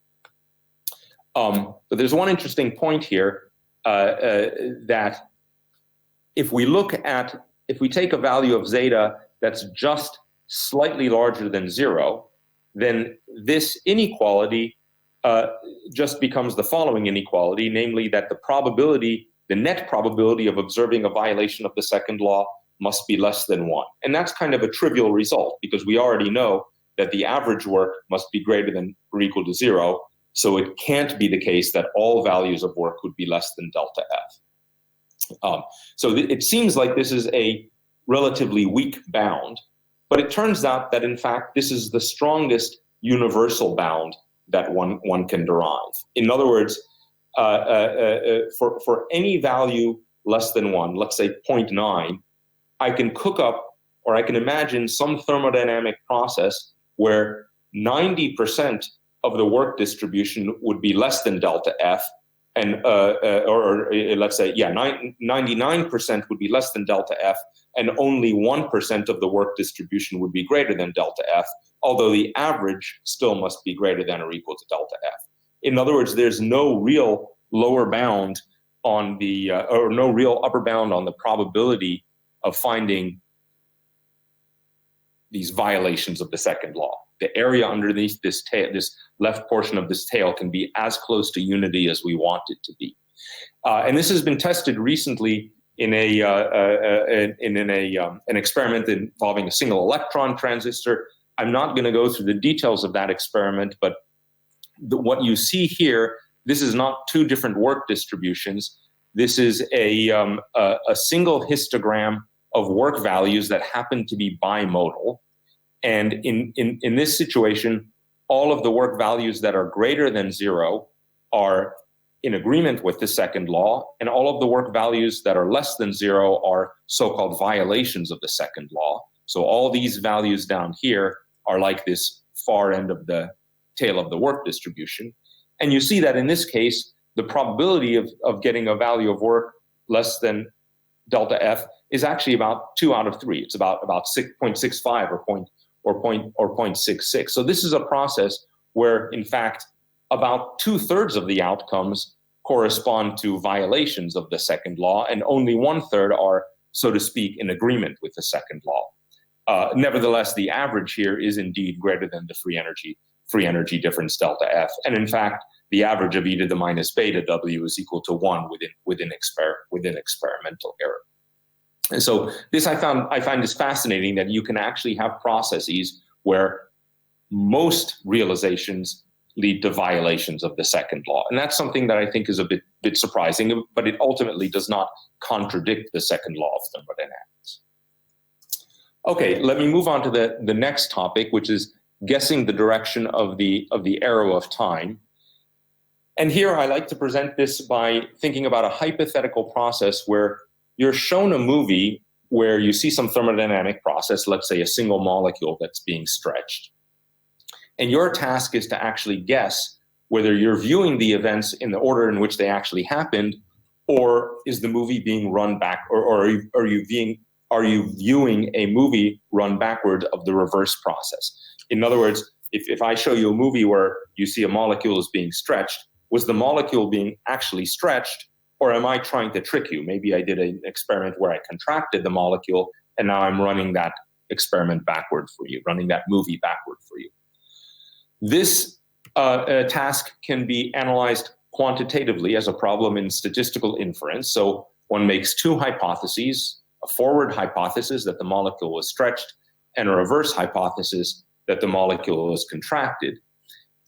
But there's one interesting point here, that if we take a value of zeta that's just slightly larger than 0, then this inequality just becomes the following inequality, namely that the net probability of observing a violation of the second law must be less than 1. And that's kind of a trivial result, because we already know that the average work must be greater than or equal to 0, so it can't be the case that all values of work would be less than delta F. So it seems like this is a relatively weak bound, but it turns out that in fact this is the strongest universal bound that one can derive. In other words, for any value less than 1, let's say 0.9, I can cook up, or I can imagine some thermodynamic process where 90% of the work distribution would be less than delta F, and let's say, 99% would be less than delta F, and only 1% of the work distribution would be greater than delta F, although the average still must be greater than or equal to delta F. In other words, there's no real lower bound on the, or no real upper bound on the probability of finding these violations of the second law. The area underneath this tail, this left portion of this tail, can be as close to unity as we want it to be. And this has been tested recently in an experiment involving a single electron transistor. I'm not going to go through the details of that experiment, but what you see here, this is not two different work distributions. This is a single histogram of work values that happen to be bimodal. And in this situation, all of the work values that are greater than 0 are in agreement with the second law, and all of the work values that are less than 0 are so-called violations of the second law. So all these values down here are like this far end of the tail of the work distribution. And you see that in this case, the probability of getting a value of work less than delta F is actually about 2 out of 3. It's about 6.65 or 0.66. So this is a process where, in fact, about 2/3 of the outcomes correspond to violations of the second law, and only 1/3 are, so to speak, in agreement with the second law. Nevertheless, the average here is indeed greater than the free energy difference delta F. And in fact, the average of e to the minus beta W is equal to 1 within experimental error. And so this I find this fascinating, that you can actually have processes where most realizations lead to violations of the second law. And that's something that I think is a bit surprising, but it ultimately does not contradict the second law of thermodynamics. Okay, let me move on to the next topic, which is guessing the direction of the arrow of time. And here I like to present this by thinking about a hypothetical process where you're shown a movie where you see some thermodynamic process, let's say a single molecule that's being stretched. And your task is to actually guess whether you're viewing the events in the order in which they actually happened, or is the movie being run back, or are you viewing a movie run backward of the reverse process? In other words, if I show you a movie where you see a molecule is being stretched, was the molecule being actually stretched, or am I trying to trick you? Maybe I did an experiment where I contracted the molecule, and now I'm running that experiment backward for you, running that movie backward for you. This task can be analyzed quantitatively as a problem in statistical inference. So one makes two hypotheses. a forward hypothesis that the molecule was stretched and a reverse hypothesis that the molecule was contracted.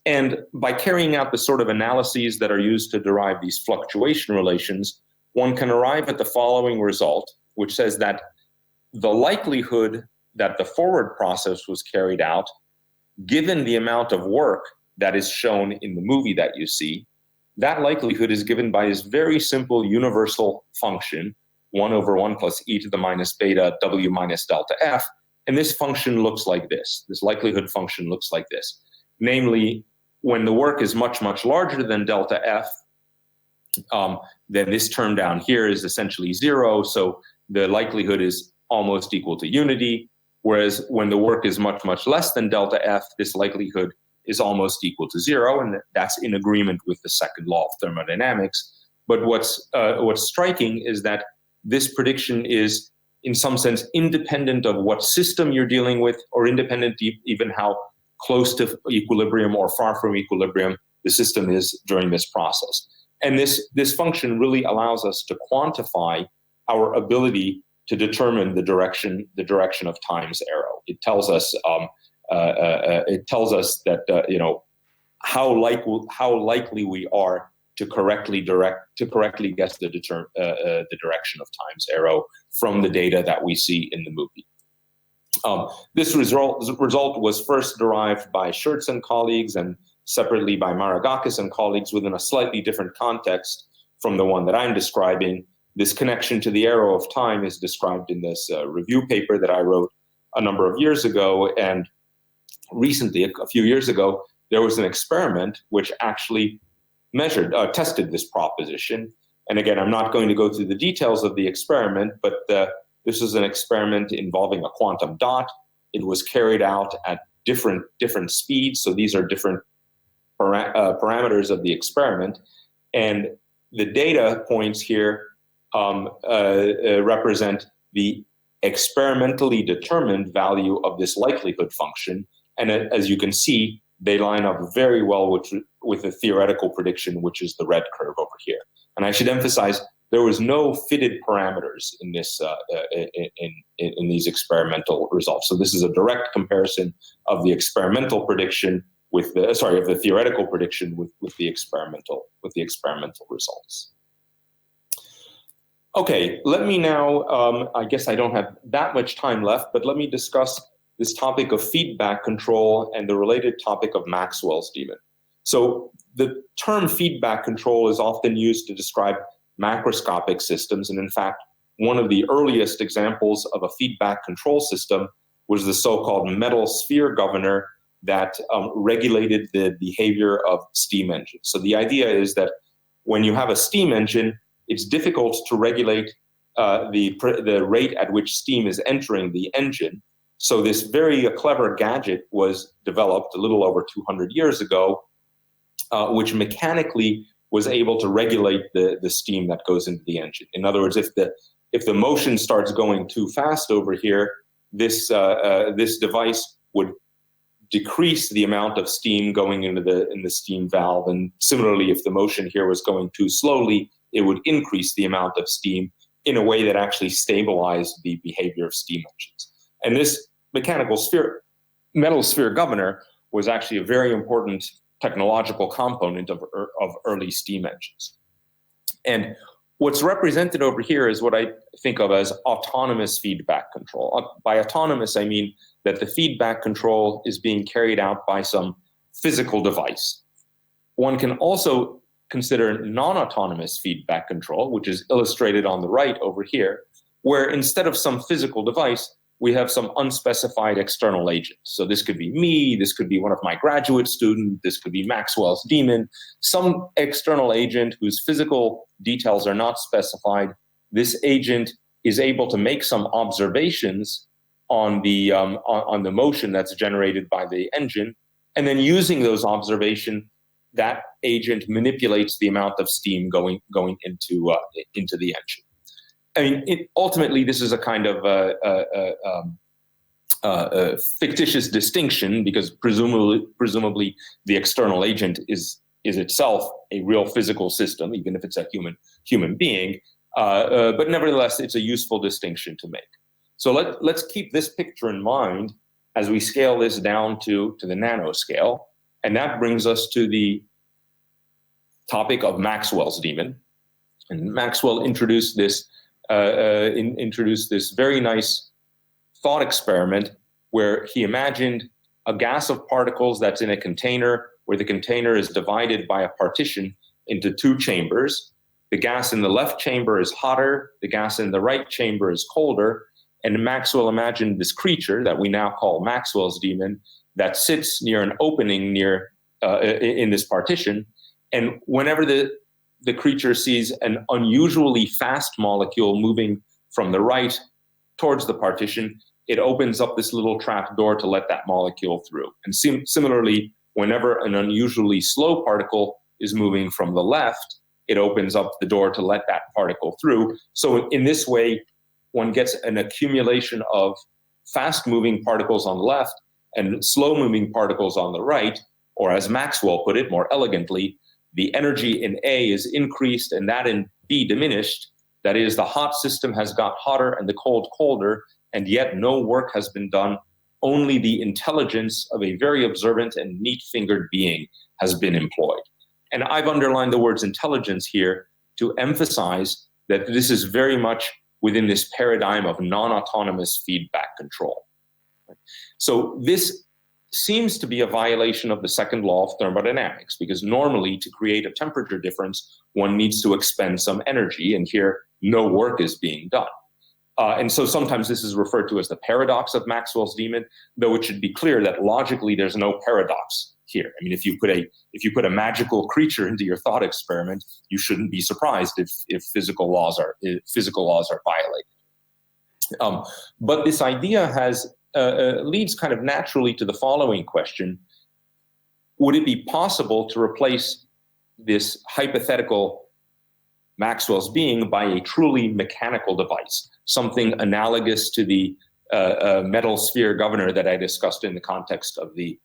And by carrying out the sort of analyses that are used to derive these fluctuation relations, one can arrive at the following result, which says that the likelihood that the forward process was carried out, given the amount of work that is shown in the movie that you see, that likelihood is given by this very simple universal function, 1 over 1 plus e to the minus beta w minus delta f. And this function looks like this. This likelihood function looks like this. Namely, when the work is much, much larger than delta f, then this term down here is essentially 0. So the likelihood is almost equal to unity. Whereas when the work is much, much less than delta f, this likelihood is almost equal to 0. And that's in agreement with the second law of thermodynamics. But what's striking is that this prediction is, in some sense, independent of what system you're dealing with, or independent even how close to equilibrium or far from equilibrium the system is during this process. And this function really allows us to quantify our ability to determine the direction of time's arrow. It tells us that how likely we are to correctly guess the direction of time's arrow from the data that we see in the movie. This result was first derived by Schertz and colleagues, and separately by Maragakis and colleagues within a slightly different context from the one that I'm describing. This connection to the arrow of time is described in this review paper that I wrote a number of years ago. And recently, a few years ago, there was an experiment which actually tested this proposition. And again, I'm not going to go through the details of the experiment, but this is an experiment involving a quantum dot. It was carried out at different speeds. So these are different parameters of the experiment. And the data points here represent the experimentally determined value of this likelihood function. And as you can see, they line up very well with the theoretical prediction, which is the red curve over here. And I should emphasize, there was no fitted parameters in this in these experimental results. So this is a direct comparison of the experimental prediction with the theoretical prediction with the experimental results. Okay, let me now, I guess I don't have that much time left, but let me discuss this topic of feedback control and the related topic of Maxwell's demon. So the term feedback control is often used to describe macroscopic systems. And in fact, one of the earliest examples of a feedback control system was the so-called metal sphere governor that regulated the behavior of steam engines. So the idea is that when you have a steam engine, it's difficult to regulate the rate at which steam is entering the engine. So this very clever gadget was developed a little over 200 years ago, which mechanically was able to regulate the steam that goes into the engine. In other words, if the motion starts going too fast over here, this device would decrease the amount of steam going into the steam valve. And similarly, if the motion here was going too slowly, it would increase the amount of steam in a way that actually stabilized the behavior of steam engines. And this metal sphere governor was actually a very important technological component of early steam engines. And what's represented over here is what I think of as autonomous feedback control. By autonomous, I mean that the feedback control is being carried out by some physical device. One can also consider non-autonomous feedback control, which is illustrated on the right over here, where instead of some physical device, we have some unspecified external agent. So this could be me, this could be one of my graduate students, this could be Maxwell's demon, some external agent whose physical details are not specified. This agent is able to make some observations on the motion that's generated by the engine, and then using those observations, that agent manipulates the amount of steam going into the engine. I mean, ultimately, this is a kind of fictitious distinction, because presumably the external agent is itself a real physical system, even if it's a human being. But nevertheless, it's a useful distinction to make. So let's keep this picture in mind as we scale this down to the nanoscale. And that brings us to the topic of Maxwell's demon. And Maxwell introduced this very nice thought experiment where he imagined a gas of particles that's in a container, where the container is divided by a partition into two chambers. The gas in the left chamber is hotter, the gas in the right chamber is colder, and Maxwell imagined this creature that we now call Maxwell's demon that sits near an opening in this partition, and whenever the creature sees an unusually fast molecule moving from the right towards the partition, it opens up this little trap door to let that molecule through. And similarly, whenever an unusually slow particle is moving from the left, it opens up the door to let that particle through. So in this way, one gets an accumulation of fast-moving particles on the left and slow-moving particles on the right, or as Maxwell put it more elegantly, the energy in A is increased and that in B diminished. That is, the hot system has got hotter and the cold colder, and yet no work has been done. Only the intelligence of a very observant and neat-fingered being has been employed. And I've underlined the words intelligence here to emphasize that this is very much within this paradigm of non-autonomous feedback control. So this seems to be a violation of the second law of thermodynamics, because normally to create a temperature difference, one needs to expend some energy, and here no work is being done. And so sometimes this is referred to as the paradox of Maxwell's demon, though it should be clear that logically there's no paradox here. I mean, if you put a magical creature into your thought experiment, you shouldn't be surprised if physical laws are violated. But this idea leads kind of naturally to the following question: would it be possible to replace this hypothetical Maxwell's being by a truly mechanical device, something analogous to the metal sphere governor that I discussed in the context of the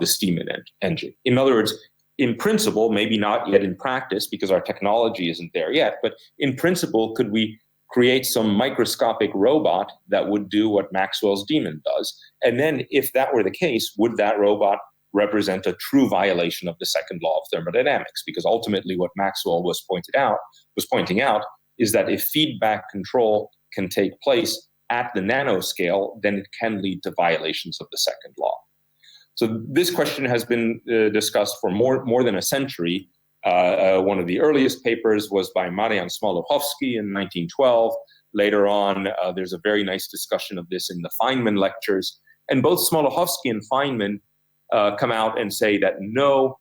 steam engine? In other words, in principle, maybe not yet in practice because our technology isn't there yet, but in principle, could we create some microscopic robot that would do what Maxwell's demon does? And then if that were the case, would that robot represent a true violation of the second law of thermodynamics? Because ultimately what Maxwell was pointing out is that if feedback control can take place at the nanoscale, then it can lead to violations of the second law. So this question has been discussed for more than a century. One of the earliest papers was by Marian Smoluchowski in 1912. Later on, there's a very nice discussion of this in the Feynman lectures. And both Smoluchowski and Feynman come out and say that no,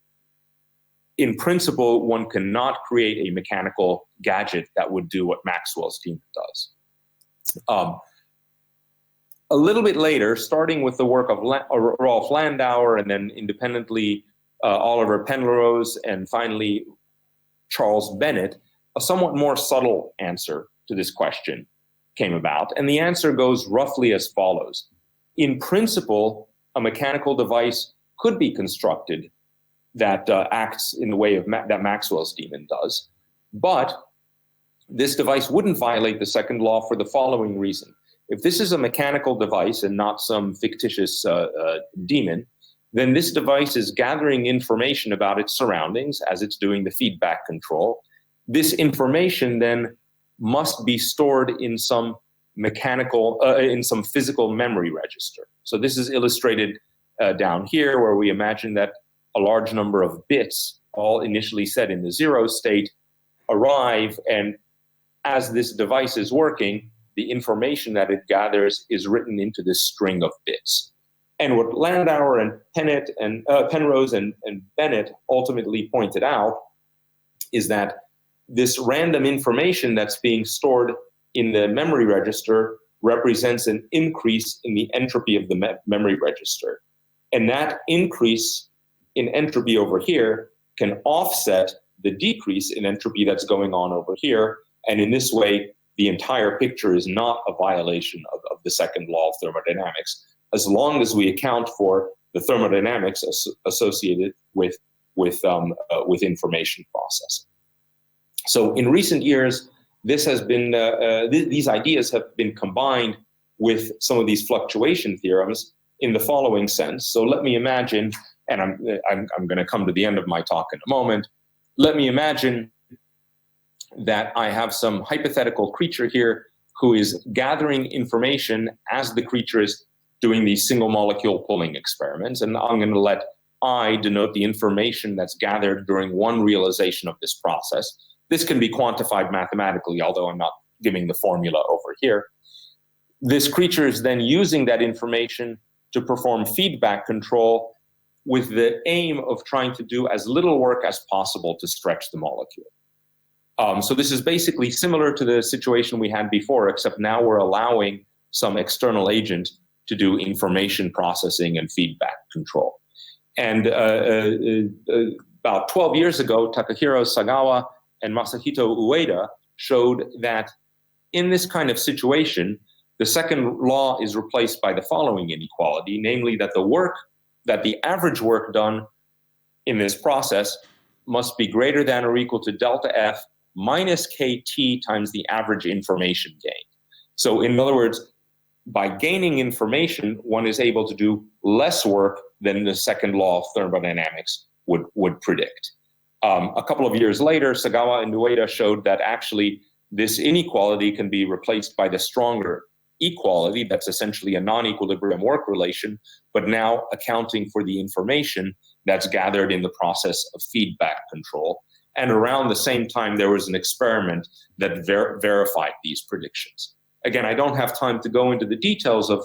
in principle, one cannot create a mechanical gadget that would do what Maxwell's demon does. A little bit later, starting with the work of Rolf Landauer, and then independently Oliver Penrose, and finally Charles Bennett, a somewhat more subtle answer to this question came about. And the answer goes roughly as follows. In principle, a mechanical device could be constructed that acts in the way of that Maxwell's demon does, but this device wouldn't violate the second law for the following reason. If this is a mechanical device and not some fictitious demon, then this device is gathering information about its surroundings as it's doing the feedback control. This information then must be stored in some physical memory register. So this is illustrated down here, where we imagine that a large number of bits, all initially set in the 0 state, arrive, and as this device is working, the information that it gathers is written into this string of bits. And what Landauer and Penrose and Bennett ultimately pointed out is that this random information that's being stored in the memory register represents an increase in the entropy of the memory register. And that increase in entropy over here can offset the decrease in entropy that's going on over here. And in this way, the entire picture is not a violation of the second law of thermodynamics, as long as we account for the thermodynamics associated with information processing. So in recent years, this has been these ideas have been combined with some of these fluctuation theorems in the following sense. So let me imagine, and I'm going to come to the end of my talk in a moment. Let me imagine that I have some hypothetical creature here who is gathering information as the creature is doing these single molecule pulling experiments, and I'm going to let I denote the information that's gathered during one realization of this process. This can be quantified mathematically, although I'm not giving the formula over here. This creature is then using that information to perform feedback control with the aim of trying to do as little work as possible to stretch the molecule. So this is basically similar to the situation we had before, except now we're allowing some external agent to do information processing and feedback control. And about 12 years ago, Takahiro Sagawa and Masahito Ueda showed that in this kind of situation, the second law is replaced by the following inequality, namely that the average work done in this process must be greater than or equal to delta F minus KT times the average information gain. So in other words, by gaining information, one is able to do less work than the second law of thermodynamics would predict. A couple of years later, Sagawa and Ueda showed that actually this inequality can be replaced by the stronger equality, that's essentially a non-equilibrium work relation, but now accounting for the information that's gathered in the process of feedback control. And around the same time, there was an experiment that verified these predictions. Again, I don't have time to go into the details of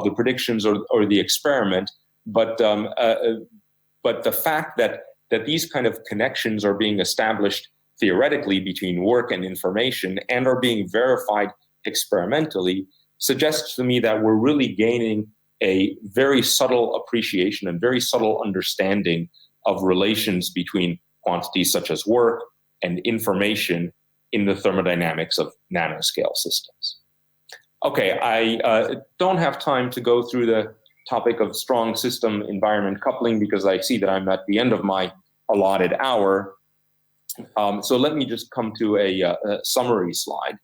the predictions or the experiment, but the fact that these kind of connections are being established theoretically between work and information and are being verified experimentally suggests to me that we're really gaining a very subtle appreciation and very subtle understanding of relations between quantities such as work and information in the thermodynamics of nanoscale systems. Okay, I don't have time to go through the topic of strong system environment coupling because I see that I'm at the end of my allotted hour. So let me just come to a summary slide.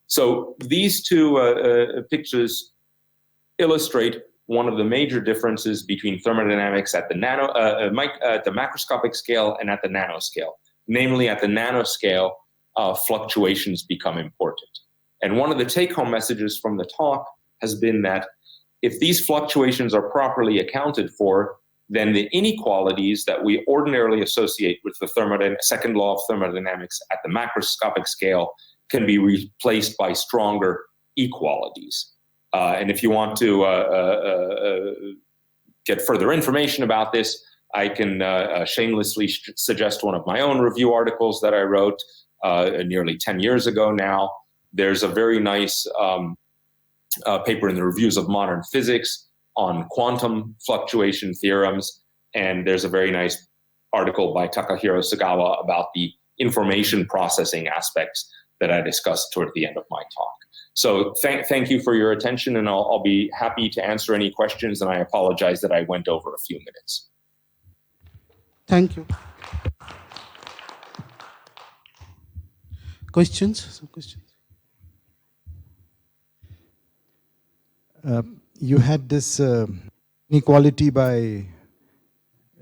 So these two pictures illustrate one of the major differences between thermodynamics at the macroscopic scale and at the nanoscale. Namely, at the nanoscale, fluctuations become important. And one of the take-home messages from the talk has been that if these fluctuations are properly accounted for, then the inequalities that we ordinarily associate with the second law of thermodynamics at the macroscopic scale can be replaced by stronger equalities. And if you want to get further information about this, I can shamelessly suggest one of my own review articles that I wrote nearly 10 years ago now. There's a very nice paper in the Reviews of Modern Physics on quantum fluctuation theorems, and there's a very nice article by Takahiro Sagawa about the information processing aspects that I discussed toward the end of my talk. So thank you for your attention, and I'll be happy to answer any questions, and I apologize that I went over a few minutes. Thank you. Questions? Some questions? You had this inequality by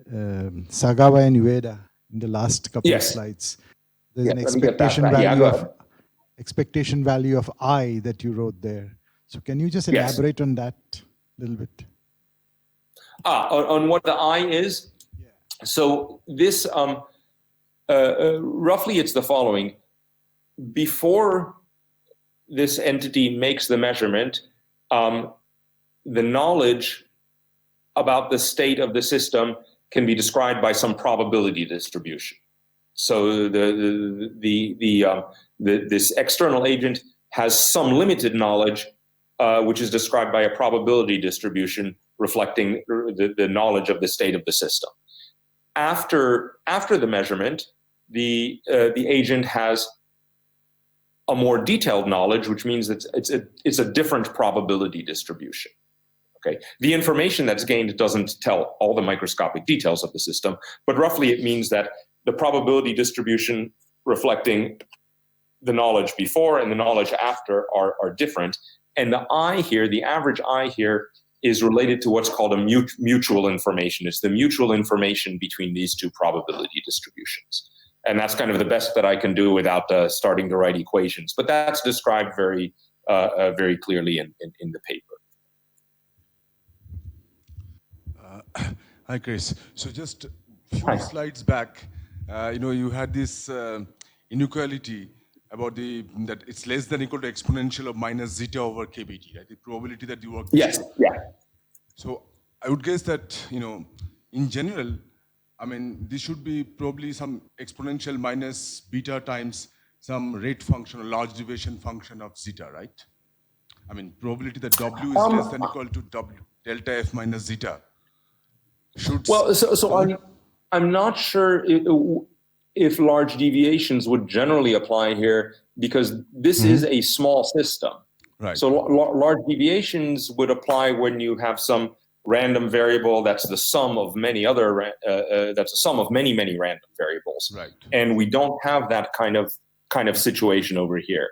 Sagawa and Ueda in the last couple of slides. There's an expectation value of I that you wrote there. So can you just elaborate on that a little bit? On what the I is? Yeah. So this, roughly it's the following. Before this entity makes the measurement, the knowledge about the state of the system can be described by some probability distribution. So this external agent has some limited knowledge, which is described by a probability distribution reflecting the knowledge of the state of the system. After the measurement, the agent has a more detailed knowledge, which means that it's a different probability distribution. Okay, the information that's gained doesn't tell all the microscopic details of the system, but roughly it means that the probability distribution reflecting the knowledge before and the knowledge after are different. And the I here, the average I here, is related to what's called a mutual information. It's the mutual information between these two probability distributions. And that's kind of the best that I can do without starting to write equations. But that's described very, very clearly in the paper. Hi, Chris. So just a few slides back, you had this inequality about that it's less than equal to exponential of minus zeta over kBt, right? The probability that you work. Yes. Yeah. So I would guess that in general, I mean, this should be probably some exponential minus beta times some rate function or large deviation function of zeta, right? I mean, probability that W is less than equal to W delta F minus zeta. Well, so I'm not sure if large deviations would generally apply here, because this is a small system. Right. So large deviations would apply when you have some random variable that's the sum of many other that's a sum of many random variables. Right. And we don't have that kind of situation over here.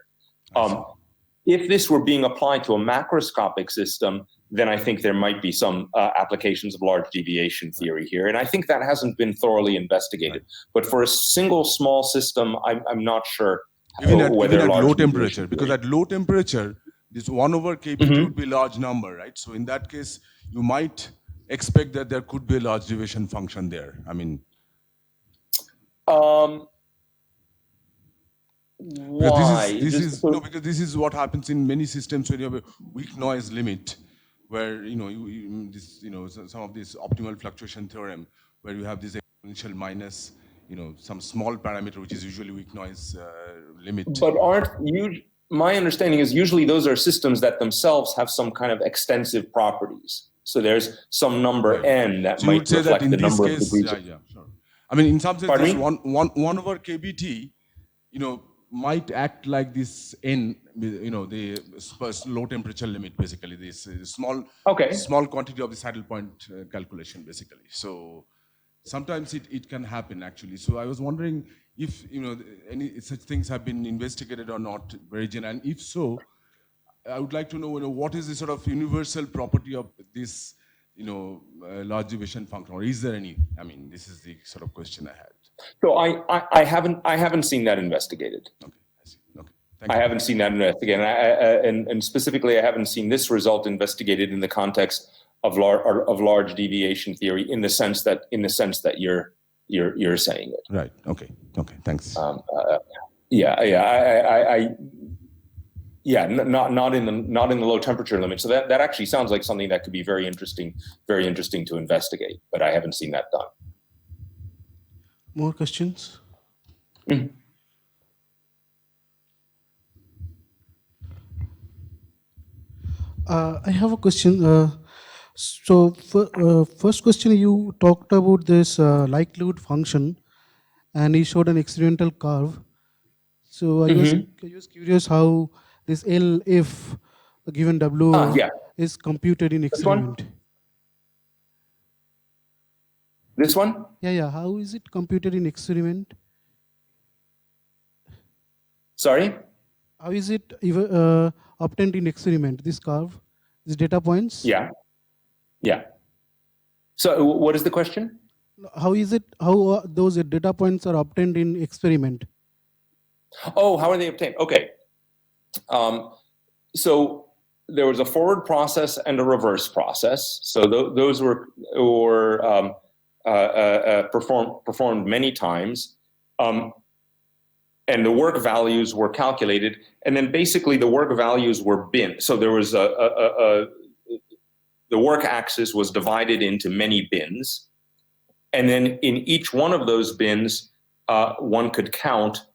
If this were being applied to a macroscopic system, then I think there might be some applications of large deviation theory here. And I think that hasn't been thoroughly investigated. Right. But for a single small system, I'm not sure even at low temperature, because at low temperature, this 1 over kBt would be a large number, right? So in that case, you might expect that there could be a large deviation function there. I mean, why? Because this is what happens in many systems when you have a weak noise limit, where some of this optimal fluctuation theorem, where you have this exponential minus some small parameter, which is usually weak noise limit. But my understanding is usually those are systems that themselves have some kind of extensive properties. So there's some number n that so might reflect that the number case, of degrees. Yeah, sure. I mean, in some sense, this 1 over kBt, might act like this n, the low temperature limit, basically, this small quantity of the saddle point calculation, basically. So sometimes it can happen, actually. So I was wondering if any such things have been investigated or not, very general. And if so, I would like to know, what is the sort of universal property of this large deviation function, or is there any? I mean, this is the sort of question I had. So I haven't seen that investigated. Okay, I see. Okay, I haven't seen that investigated, and specifically, I haven't seen this result investigated in the context of large deviation theory in the sense that you're saying it. Right. Okay. Okay. Thanks. Not in the low temperature limit. So that actually sounds like something that could be very interesting to investigate. But I haven't seen that done. More questions? I have a question. So first question, you talked about this likelihood function, and you showed an experimental curve. So I was curious how this L, if given W is computed in experiment. This one? Yeah. How is it computed in experiment? Sorry? How is it obtained in experiment, this curve, these data points? Yeah. So what is the question? How those data points are obtained in experiment? Oh, how are they obtained? Okay. So there was a forward process and a reverse process. So those were performed many times. And the work values were calculated, and then basically the work values were binned. So there was the work axis was divided into many bins, and then in each one of those bins, one could count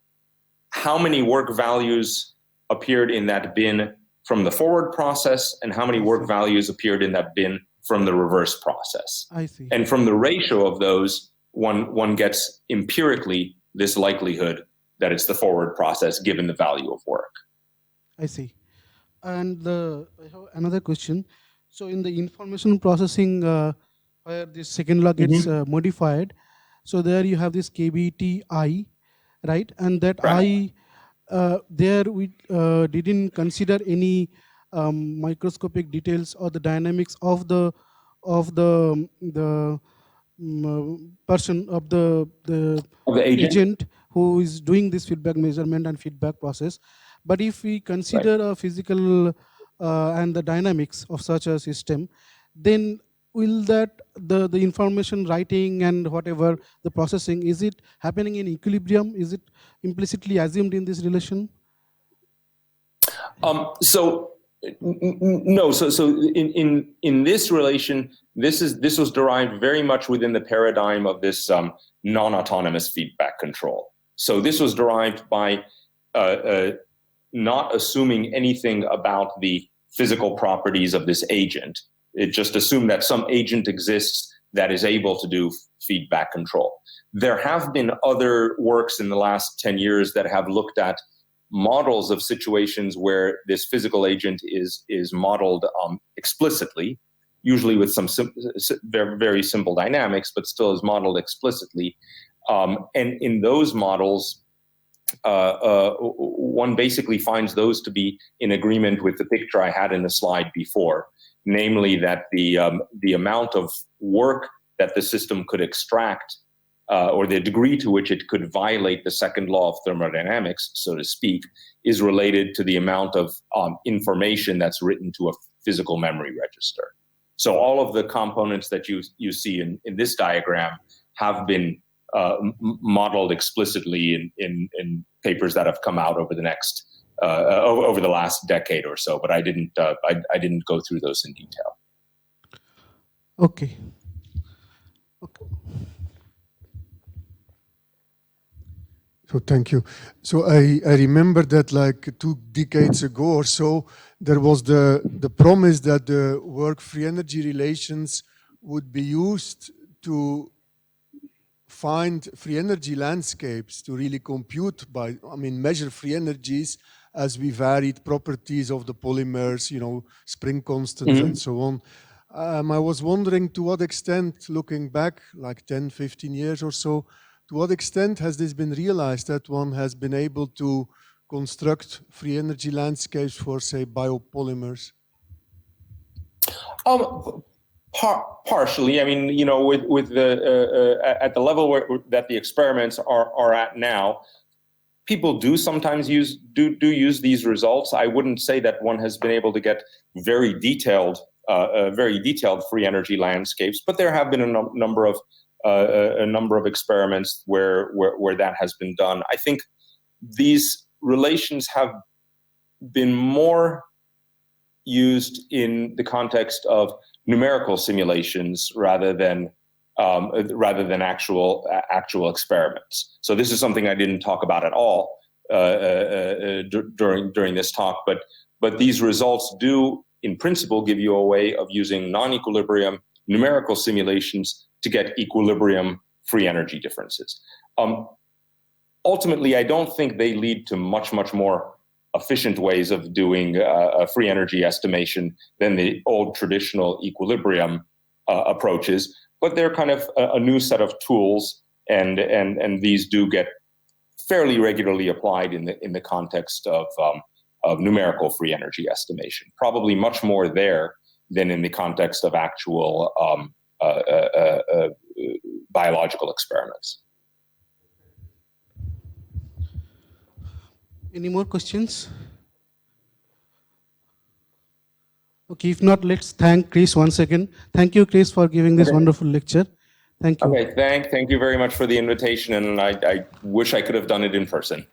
how many work values appeared in that bin from the forward process and how many work values appeared in that bin from the reverse process. I see. And from the ratio of those, one gets empirically this likelihood that it's the forward process given the value of work. I see. And I have another question. So in the information processing, where this second law gets modified, so there you have this kBti, right? And that I there we didn't consider any microscopic details or the dynamics of the person of the agent who is doing this feedback measurement and feedback process. But if we consider a physical and the dynamics of such a system, then will that the information writing and whatever the processing, is it happening in equilibrium? Is it implicitly assumed in this relation? So no. So in this relation, this was derived very much within the paradigm of this non-autonomous feedback control. So this was derived by not assuming anything about the physical properties of this agent. It just assumed that some agent exists that is able to do feedback control. There have been other works in the last 10 years that have looked at models of situations where this physical agent is modeled explicitly, usually with some very simple dynamics, but still is modeled explicitly. And in those models, one basically finds those to be in agreement with the picture I had in the slide before, namely that the amount of work that the system could extract, or the degree to which it could violate the second law of thermodynamics, so to speak, is related to the amount of information that's written to a physical memory register. So all of the components that you see in this diagram have been modeled explicitly in papers that have come out over the over the last decade or so, but I didn't go through those in detail. Okay. So thank you. So I remember that like 2 decades ago or so, there was the promise that the work free energy relations would be used to find free energy landscapes, to really compute measure free energies as we varied properties of the polymers, spring constants and so on. I was wondering to what extent, looking back like 10, 15 years or so, to what extent has this been realized that one has been able to construct free energy landscapes for, say, biopolymers? Partially. I mean, with the at the level that the experiments are at now, people do sometimes use these results. I wouldn't say that one has been able to get very detailed free energy landscapes, but there have been a number of experiments where that has been done. I think these relations have been more used in the context of numerical simulations rather than actual experiments. So this is something I didn't talk about at all during this talk, but these results do, in principle, give you a way of using non-equilibrium numerical simulations to get equilibrium free energy differences. Ultimately, I don't think they lead to much more efficient ways of doing free energy estimation than the old traditional equilibrium approaches, but they're kind of a new set of tools, and these do get fairly regularly applied in the context of numerical free energy estimation. Probably much more there than in the context of actual biological experiments. Any more questions? Okay, if not, let's thank Chris once again. Thank you, Chris, for giving this wonderful lecture. Thank you. Okay, thank you very much for the invitation, and I wish I could have done it in person.